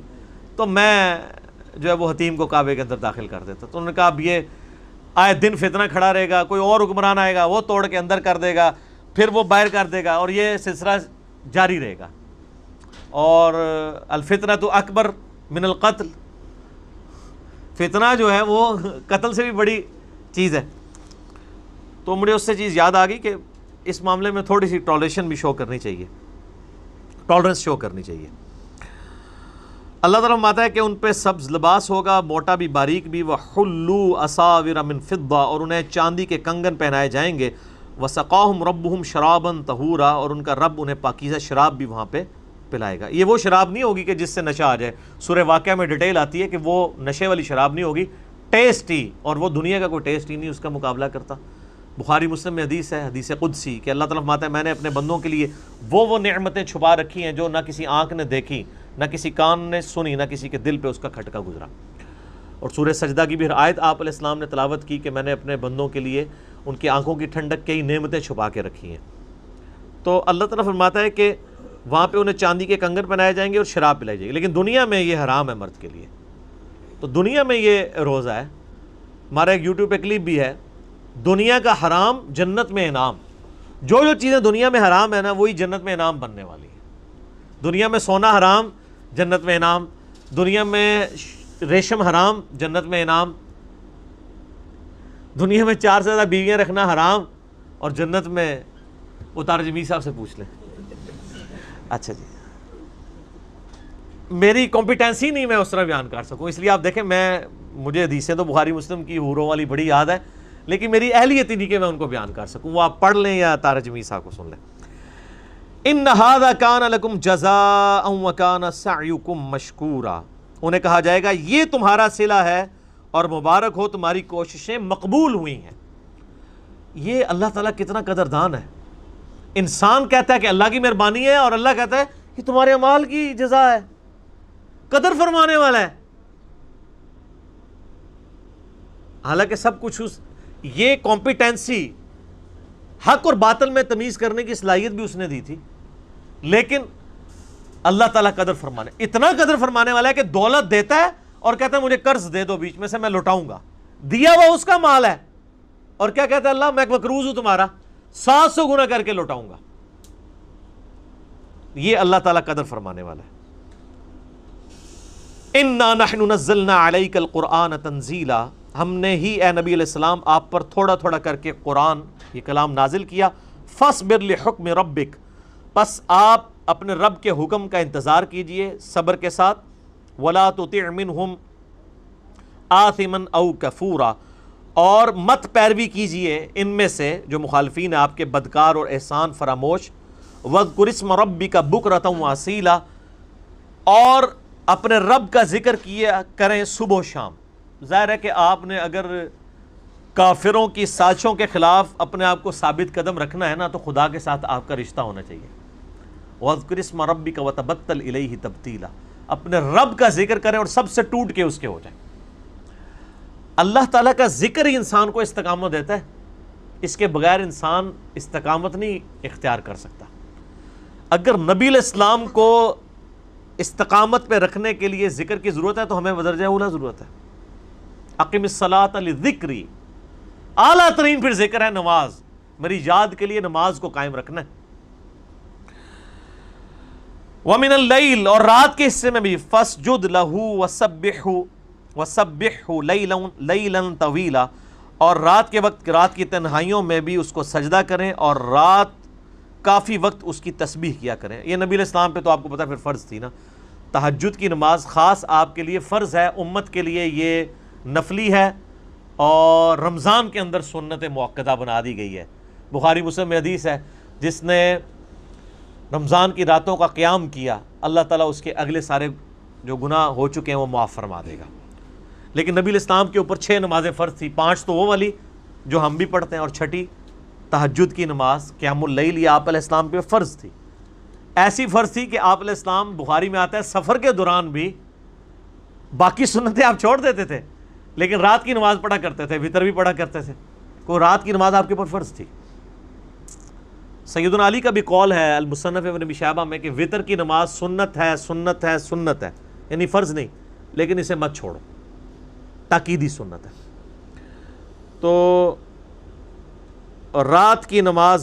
تو میں جو ہے وہ حتیم کو کعبے کے اندر داخل کر دیتا. تو انہوں نے کہا اب یہ آئے دن فتنہ کھڑا رہے گا, کوئی اور حکمران آئے گا وہ توڑ کے اندر کر دے گا, پھر وہ باہر کر دے گا, اور یہ سلسلہ جاری رہے گا. اور الفتنہ تو اکبر من القتل, فتنہ جو ہے وہ قتل سے بھی بڑی چیز ہے. تو مجھے اس سے چیز یاد آ گئی کہ اس معاملے میں تھوڑی سی ٹالریشن بھی شو کرنی چاہیے, ٹالرنس شو کرنی چاہیے. اللہ تعالیٰ فرماتا ہے کہ ان پہ سبز لباس ہوگا, موٹا بھی باریک بھی, وَحُلُّوا أَسَاوِرَ مِن فِضَّةٍ, اور انہیں چاندی کے کنگن پہنائے جائیں گے, وَسَقَاهُمْ رَبُّهُمْ شَرَابًا طَهُورًا, اور ان کا رب انہیں پاکیزہ شراب بھی وہاں پہ پلائے گا. یہ وہ شراب نہیں ہوگی کہ جس سے نشہ آ جائے, سورہ واقعہ میں ڈیٹیل آتی ہے کہ وہ نشے والی شراب نہیں ہوگی, ٹیسٹ ہی, اور وہ دنیا کا کوئی ٹیسٹ ہی نہیں اس کا مقابلہ کرتا. بخاری مسلم میں حدیث ہے, حدیث قدسی, کہ اللہ تعالیٰ فرماتا ہے میں نے اپنے بندوں کے لیے وہ نعمتیں چھپا رکھی ہیں جو نہ کسی آنکھ نے دیکھی, نہ کسی کان نے سنی, نہ کسی کے دل پہ اس کا کھٹکا گزرا. اور سورہ سجدہ کی بھی آیت آپ علیہ السلام نے تلاوت کی کہ میں نے اپنے بندوں کے لیے ان کی آنکھوں کی ٹھنڈک کئی نعمتیں چھپا کے رکھی ہیں. تو اللہ تعالیٰ فرماتا ہے کہ وہاں پہ انہیں چاندی کے کنگن پہنائے جائیں گے اور شراب پلائی جائے گی, لیکن دنیا میں یہ حرام ہے مرد کے لیے. تو دنیا میں یہ روزہ ہے. ہمارا ایک یوٹیوب پہ کلپ بھی ہے, دنیا کا حرام جنت میں انعام. جو جو چیزیں دنیا میں حرام ہے نا وہی جنت میں انعام بننے والی ہیں. دنیا میں سونا حرام, جنت میں انعام. دنیا میں ریشم حرام, جنت میں انعام. دنیا میں 4 سے زیادہ بیویاں رکھنا حرام, اور جنت میں وہ تارجمی صاحب سے پوچھ لیں. اچھا جی, میری کمپیٹنسی نہیں میں اس طرح بیان کر سکوں, اس لیے آپ دیکھیں مجھے حدیثیں تو بخاری مسلم کی حوروں والی بڑی یاد ہے, لیکن میری اہلیت ہی نہیں کہ میں ان کو بیان کر سکوں. وہ آپ پڑھ لیں یا تارجمی صاحب کو سن لیں. ان ھذا کان لکم جزاء وکان سعیکم مشکورا, انہیں کہا جائے گا یہ تمہارا صلہ ہے اور مبارک ہو تمہاری کوششیں مقبول ہوئی ہیں. یہ اللہ تعالیٰ کتنا قدردان ہے. انسان کہتا ہے کہ اللہ کی مہربانی ہے, اور اللہ کہتا ہے کہ تمہارے اعمال کی جزا ہے, قدر فرمانے والا ہے. حالانکہ سب کچھ یہ کمپیٹنسی حق اور باطل میں تمیز کرنے کی صلاحیت بھی اس نے دی تھی, لیکن اللہ تعالیٰ قدر فرمانے, اتنا قدر فرمانے والا ہے کہ دولت دیتا ہے اور کہتا ہے مجھے قرض دے دو بیچ میں سے میں لوٹاؤں گا. دیا ہوا اس کا مال ہے, اور کیا کہتا ہے اللہ میں ایک مقروض ہوں تمہارا, 700 گنا کر کے لوٹاؤں گا. یہ اللہ تعالیٰ قدر فرمانے والا ہے. اِنَّا نَحْنُ نَزَّلْنَا عَلَيْكَ الْقُرْآنَ تَنزِيلًا, ہم نے ہی اے نبی علیہ السلام آپ پر تھوڑا تھوڑا کر کے قرآن یہ کلام نازل کیا. فَاصْبِرْ لِحُكْمِ رَبِّكَ, پس آپ اپنے رب کے حکم کا انتظار کیجئے صبر کے ساتھ. وَلَا تُطِعْ مِنْهُمْ آثِمًا أَوْ كَفُورًا, اور مت پیروی کیجئے ان میں سے جو مخالفین ہیں آپ کے بدکار اور احسان فراموش. وَاذْكُرِ اسْمَ رَبِّكَ بُكْرَةً وَأَصِيلًا, اور اپنے رب کا ذکر کیا کریں صبح و شام. ظاہر ہے کہ آپ نے اگر کافروں کی سازشوں کے خلاف اپنے آپ کو ثابت قدم رکھنا ہے نا تو خدا کے ساتھ آپ کا رشتہ ہونا چاہیے. وَاذْكُرِ اسْمَ رَبِّكَ وَتَبَتَّلْ إِلَيْهِ تَبْتِيلًا, اپنے رب کا ذکر کریں اور سب سے ٹوٹ کے اس کے ہو جائیں. اللہ تعالیٰ کا ذکر ہی انسان کو استقامت دیتا ہے, اس کے بغیر انسان استقامت نہیں اختیار کر سکتا. اگر نبی علیہ السلام کو استقامت پہ رکھنے کے لیے ذکر کی ضرورت ہے تو ہمیں بدرجہ اولا ضرورت ہے. اقم الصلاۃ لذکری, اعلیٰ ترین پھر ذکر ہے نماز, میری یاد کے لیے نماز کو قائم رکھنا ہے. وَمِنَ اللَّيْلِ, اور رات کے حصے میں بھی فَاسْجُدْ لَهُ وَسَبِّحْهُ لَيْلًا طَوِيلًا, اور رات کے وقت رات کی تنہائیوں میں بھی اس کو سجدہ کریں اور رات کافی وقت اس کی تسبیح کیا کریں. یہ نبی علیہ السلام پہ تو آپ کو پتہ پھر فرض تھی نا. تہجد کی نماز خاص آپ کے لیے فرض ہے, امت کے لیے یہ نفلی ہے, اور رمضان کے اندر سنت مؤکدہ بنا دی گئی ہے. بخاری مسلم میں حدیث ہے جس نے رمضان کی راتوں کا قیام کیا اللہ تعالیٰ اس کے اگلے سارے جو گناہ ہو چکے ہیں وہ معاف فرما دے گا. لیکن نبی علیہ السلام کے اوپر 6 نمازیں فرض تھی, 5 تو وہ والی جو ہم بھی پڑھتے ہیں, اور 6ٹھی تہجد کی نماز قیام اللیل یہ آپ علیہ السلام پہ فرض تھی. ایسی فرض تھی کہ آپ علیہ السلام, بخاری میں آتا ہے, سفر کے دوران بھی باقی سنتیں آپ چھوڑ دیتے تھے لیکن رات کی نماز پڑھا کرتے تھے, وتر بھی پڑھا کرتے تھے. کوئی رات کی نماز آپ کے اوپر فرض تھی. سیدنا علی کا بھی قول ہے المصنف ابن ابی شیبہ میں کہ وطر کی نماز سنت ہے، سنت ہے، سنت ہے، یعنی فرض نہیں، لیکن اسے مت چھوڑو، تاکیدی سنت ہے۔ تو رات کی نماز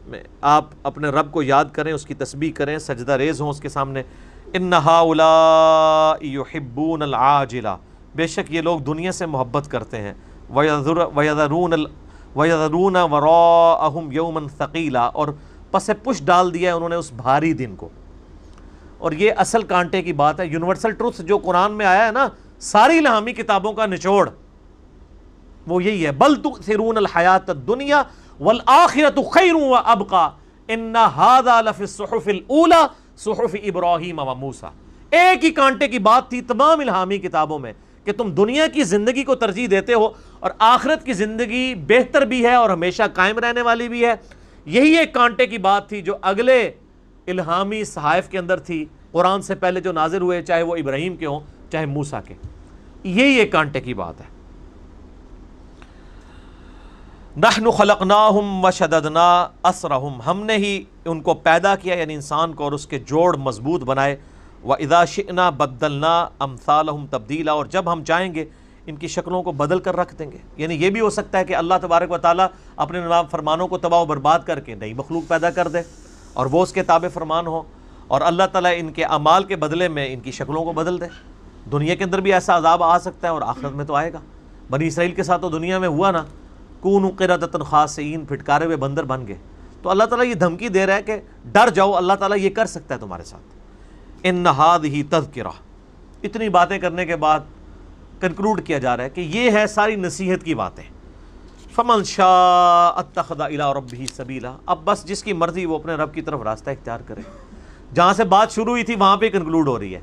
میں آپ اپنے رب کو یاد کریں، اس کی تسبیح کریں، سجدہ ریز ہوں اس کے سامنے۔ ان ہؤلاء یحبون العاجلہ، بے شک یہ لوگ دنیا سے محبت کرتے ہیں، وَيَذَرُونَ وَرَاءَهُمْ يَوْمًا ثَقِيلًا، اور پس پش ڈال دیا ہے انہوں نے اس بھاری دن کو۔ اور یہ اصل کانٹے کی بات ہے، یونیورسل ٹروتھ جو قرآن میں آیا ہے نا، ساری الہامی کتابوں کا نچوڑ وہ یہی ہے، بل تؤثرون الحیات الدنیا والآخرۃ خیر وابقیٰ ان ھذا لفی الصحف الاولی صحف ابراہیم وموسیٰ۔ ایک ہی کانٹے کی بات تھی تمام الہامی کتابوں میں کہ تم دنیا کی زندگی کو ترجیح دیتے ہو اور آخرت کی زندگی بہتر بھی ہے اور ہمیشہ قائم رہنے والی بھی ہے۔ یہی ایک کانٹے کی بات تھی جو اگلے الہامی صحائف کے اندر تھی، قرآن سے پہلے جو نازل ہوئے، چاہے وہ ابراہیم کے ہوں چاہے موسیٰ کے، یہی ایک کانٹے کی بات ہے۔ نحن خلقناہم وشددنا اسرہم، ہم نے ہی ان کو پیدا کیا یعنی انسان کو اور اس کے جوڑ مضبوط بنائے۔ وَإِذَا شِئْنَا بَدَّلْنَا أَمْثَالَهُمْ تَبْدِيلًا، اور جب ہم چاہیں گے ان کی شکلوں کو بدل کر رکھ دیں گے۔ یعنی یہ بھی ہو سکتا ہے کہ اللہ تبارک و تعالیٰ اپنے فرمانوں کو تباہ و برباد کر کے نئی مخلوق پیدا کر دے اور وہ اس کے تابع فرمان ہو، اور اللہ تعالیٰ ان کے اعمال کے بدلے میں ان کی شکلوں کو بدل دے۔ دنیا کے اندر بھی ایسا عذاب آ سکتا ہے اور آخرت میں تو آئے گا۔ بنی اسرائیل کے ساتھ تو دنیا میں ہوا نا، کونوا قردۃ خاسئین، پھٹکارے ہوئے بندر بن گئے۔ تو اللہ تعالیٰ یہ دھمکی دے رہا ہے کہ ڈر جاؤ، اللہ تعالیٰ یہ کر سکتا ہے تمہارے ساتھ۔ ان ھذہ تذکرہ، اتنی باتیں کرنے کے بعد کنکلوڈ کیا جا رہا ہے کہ یہ ہے ساری نصیحت کی باتیں۔ فمن شاء اتخذ الی ربہ سبیلا، اب بس جس کی مرضی وہ اپنے رب کی طرف راستہ اختیار کرے۔ جہاں سے بات شروع ہوئی تھی وہاں پہ کنکلوڈ ہو رہی ہے۔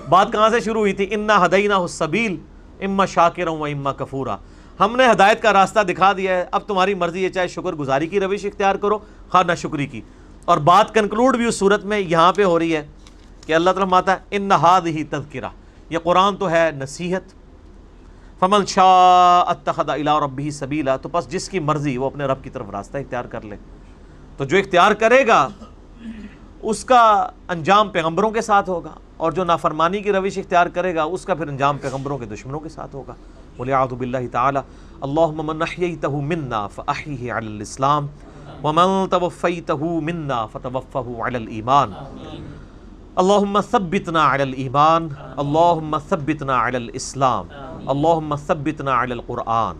بات کہاں سے شروع ہوئی تھی؟ انا ہدیناہ السبیل اما شاکرا و اما کفورا، ہم نے ہدایت کا راستہ دکھا دیا ہے، اب تمہاری مرضی ہے چاہے شکر گزاری کی روش اختیار کرو خواہ نہ شکری کی۔ اور بات کنکلوڈ بھی اس صورت میں یہاں پہ ہو رہی ہے کہ اللہ تعالیٰ ماتا ہے ان ھذہ تذکرہ، یہ قرآن تو ہے نصیحت۔ فمن شاء اتخذ الی ربہ سبیلا، تو پس جس کی مرضی وہ اپنے رب کی طرف راستہ اختیار کر لے۔ تو جو اختیار کرے گا اس کا انجام پیغمبروں کے ساتھ ہوگا، اور جو نافرمانی کی روش اختیار کرے گا اس کا پھر انجام پیغمبروں کے دشمنوں کے ساتھ ہوگا۔ وَلِعَاذُ بِاللَّهِ تَعَالَى اللَّهُمَّ مَنْ أَحْيَيْتَهُ مِنَّا فَأَحْيِهِ عَلَى الْإِسْلَامِ وَمَنْ تَوَفَّيْتَهُ مِنَّا فَتَوَفَّهُ عَلَى الْإِيمَانِ اللهم ثبتنا على الإيمان، اللهم ثبتنا على الإسلام، اللهم ثبتنا على القرآن،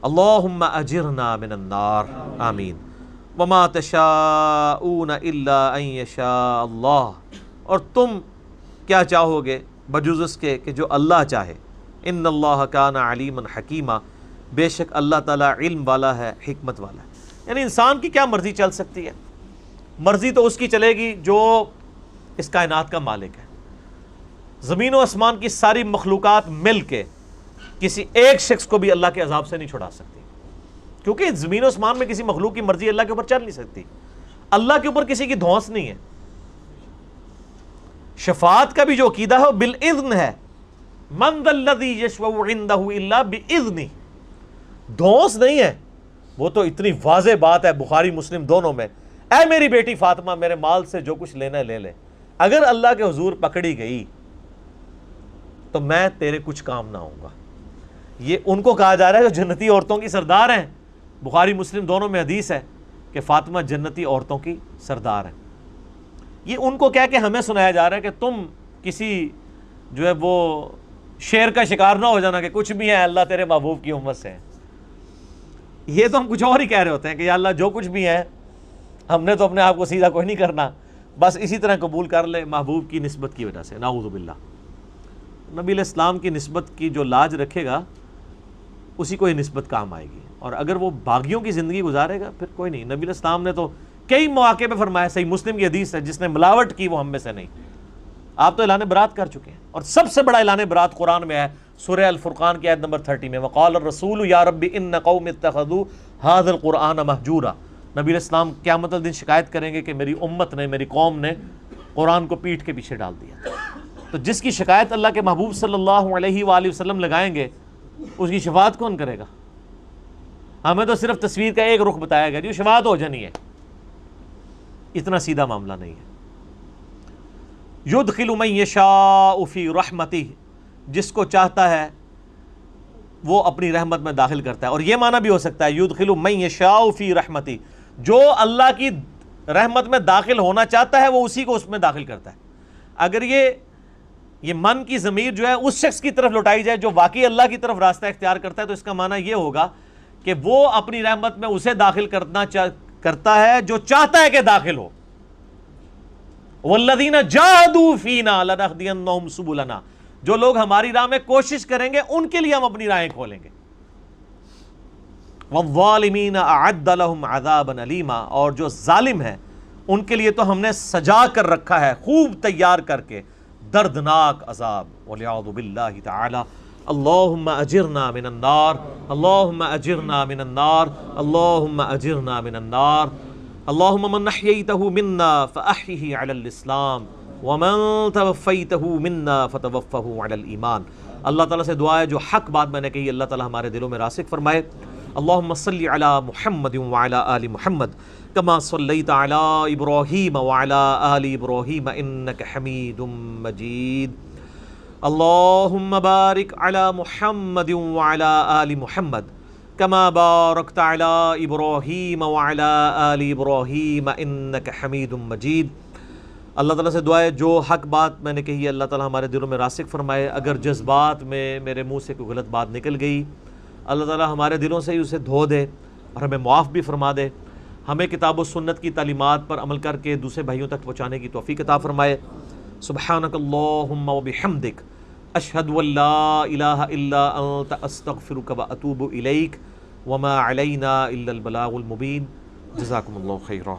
اللهم أجرنا من النار، آمین۔ وما تشاءون إلا أن يشاء اللہ، اور تم کیا چاہو گے بجز اس کے کہ جو اللہ چاہے۔ ان اللہ کان علیما حکیما، بے شک اللہ تعالیٰ علم والا ہے، حکمت والا ہے۔ یعنی انسان کی کیا مرضی چل سکتی ہے؟ مرضی تو اس کی چلے گی جو اس کائنات کا مالک ہے۔ زمین و آسمان کی ساری مخلوقات مل کے کسی ایک شخص کو بھی اللہ کے عذاب سے نہیں چھڑا سکتی، کیونکہ زمین و آسمان میں کسی مخلوق کی مرضی اللہ کے اوپر چل نہیں سکتی۔ اللہ کے اوپر کسی کی دھونس نہیں ہے۔ شفاعت کا بھی جو عقیدہ ہے وہ بالاذن ہے، من ذا الذی یشفع عندہ الا باذنہ، دھونس نہیں ہے۔ وہ تو اتنی واضح بات ہے بخاری مسلم دونوں میں، اے میری بیٹی فاطمہ میرے مال سے جو کچھ لینا ہے لے لے، اگر اللہ کے حضور پکڑی گئی تو میں تیرے کچھ کام نہ ہوں گا۔ یہ ان کو کہا جا رہا ہے جو جنتی عورتوں کی سردار ہیں۔ بخاری مسلم دونوں میں حدیث ہے کہ فاطمہ جنتی عورتوں کی سردار ہیں۔ یہ ان کو کہہ کے ہمیں سنایا جا رہا ہے کہ تم کسی جو ہے وہ شیر کا شکار نہ ہو جانا کہ کچھ بھی ہے اللہ تیرے محبوب کی امت سے ہے۔ یہ تو ہم کچھ اور ہی کہہ رہے ہوتے ہیں کہ یا اللہ جو کچھ بھی ہے ہم نے تو اپنے آپ کو سیدھا کوئی نہیں کرنا، بس اسی طرح قبول کر لے محبوب کی نسبت کی وجہ سے۔ نعوذ باللہ۔ نبی علیہ السلام کی نسبت کی جو لاج رکھے گا اسی کو یہ نسبت کام آئے گی، اور اگر وہ باغیوں کی زندگی گزارے گا پھر کوئی نہیں۔ نبی علیہ السلام نے تو کئی مواقع پہ فرمایا، صحیح مسلم کی حدیث ہے، جس نے ملاوٹ کی وہ ہم میں سے نہیں۔ آپ تو اعلان برات کر چکے ہیں، اور سب سے بڑا اعلان برات قرآن میں ہے، سورہ الفرقان کی آیت نمبر 30 میں، وقال الرسول یا رب ان قوم اتخذوا هذا القرآن مہجورا۔ نبی علیہ السلام قیامت الدین شکایت کریں گے کہ میری امت نے، میری قوم نے قرآن کو پیٹھ کے پیچھے ڈال دیا۔ تو جس کی شکایت اللہ کے محبوب صلی اللہ علیہ وآلہ وسلم لگائیں گے اس کی شفاعت کون کرے گا؟ ہمیں تو صرف تصویر کا ایک رخ بتایا گیا جو شفاعت ہو جانی ہے، اتنا سیدھا معاملہ نہیں ہے۔ یدخل من یشاء فی رحمتہ، جس کو چاہتا ہے وہ اپنی رحمت میں داخل کرتا ہے۔ اور یہ معنی بھی ہو سکتا ہے یدخل من یشاء فی رحمتہ، جو اللہ کی رحمت میں داخل ہونا چاہتا ہے وہ اسی کو اس میں داخل کرتا ہے۔ اگر یہ من کی ضمیر جو ہے اس شخص کی طرف لوٹائی جائے جو واقعی اللہ کی طرف راستہ اختیار کرتا ہے، تو اس کا معنی یہ ہوگا کہ وہ اپنی رحمت میں اسے داخل کرتا ہے جو چاہتا ہے کہ داخل ہو۔ والذین جاہدوا فینا لنہدینہم سبلنا، جو لوگ ہماری راہ میں کوشش کریں گے ان کے لیے ہم اپنی راہیں کھولیں گے۔ والظالمین اعد لہم عذابا علیما، اور جو ظالم ہیں ان کے لیے تو ہم نے سجا کر رکھا ہے خوب تیار کر کے دردناک عذاب، والعیاذ باللہ تعالی۔ اللہم اجرنا من النار، اللہم اجرنا من النار، اللہم اجرنا من النار۔ اللہم من احییتہ منا فاحیہ علی الاسلام ومن توفیتہ منا فتوفہ علی الایمان۔ اللہ تعالیٰ سے دعا ہے جو حق بات میں نے کہی اللہ تعالیٰ ہمارے دلوں میں راسخ فرمائے۔ اللہم صلی علی محمد وعلی آل محمد کما صلیت علی ابراہیم وعلی آل ابراہیم انک حمید مجید۔ اللہم بارک علی محمد وعلی آل محمد کما بارکت علی ابراہیم وعلی آل ابراہیم انک حمید مجید۔ اللہ تعالیٰ سے دعا ہے جو حق بات میں نے کہی اللہ تعالیٰ ہمارے دلوں میں راسخ فرمائے۔ اگر جذبات میں میرے منہ سے کوئی غلط بات نکل گئی اللہ تعالیٰ ہمارے دلوں سے ہی اسے دھو دے اور ہمیں معاف بھی فرما دے، ہمیں کتاب و سنت کی تعلیمات پر عمل کر کے دوسرے بھائیوں تک پہنچانے کی توفیق عطا فرمائے۔ سبحانک اللہم وبحمدک اشہد ان لا الہ الا انت استغفرک واتوب الیک وما علینا الا البلاغ المبین۔ جزاکم اللہ خیرا۔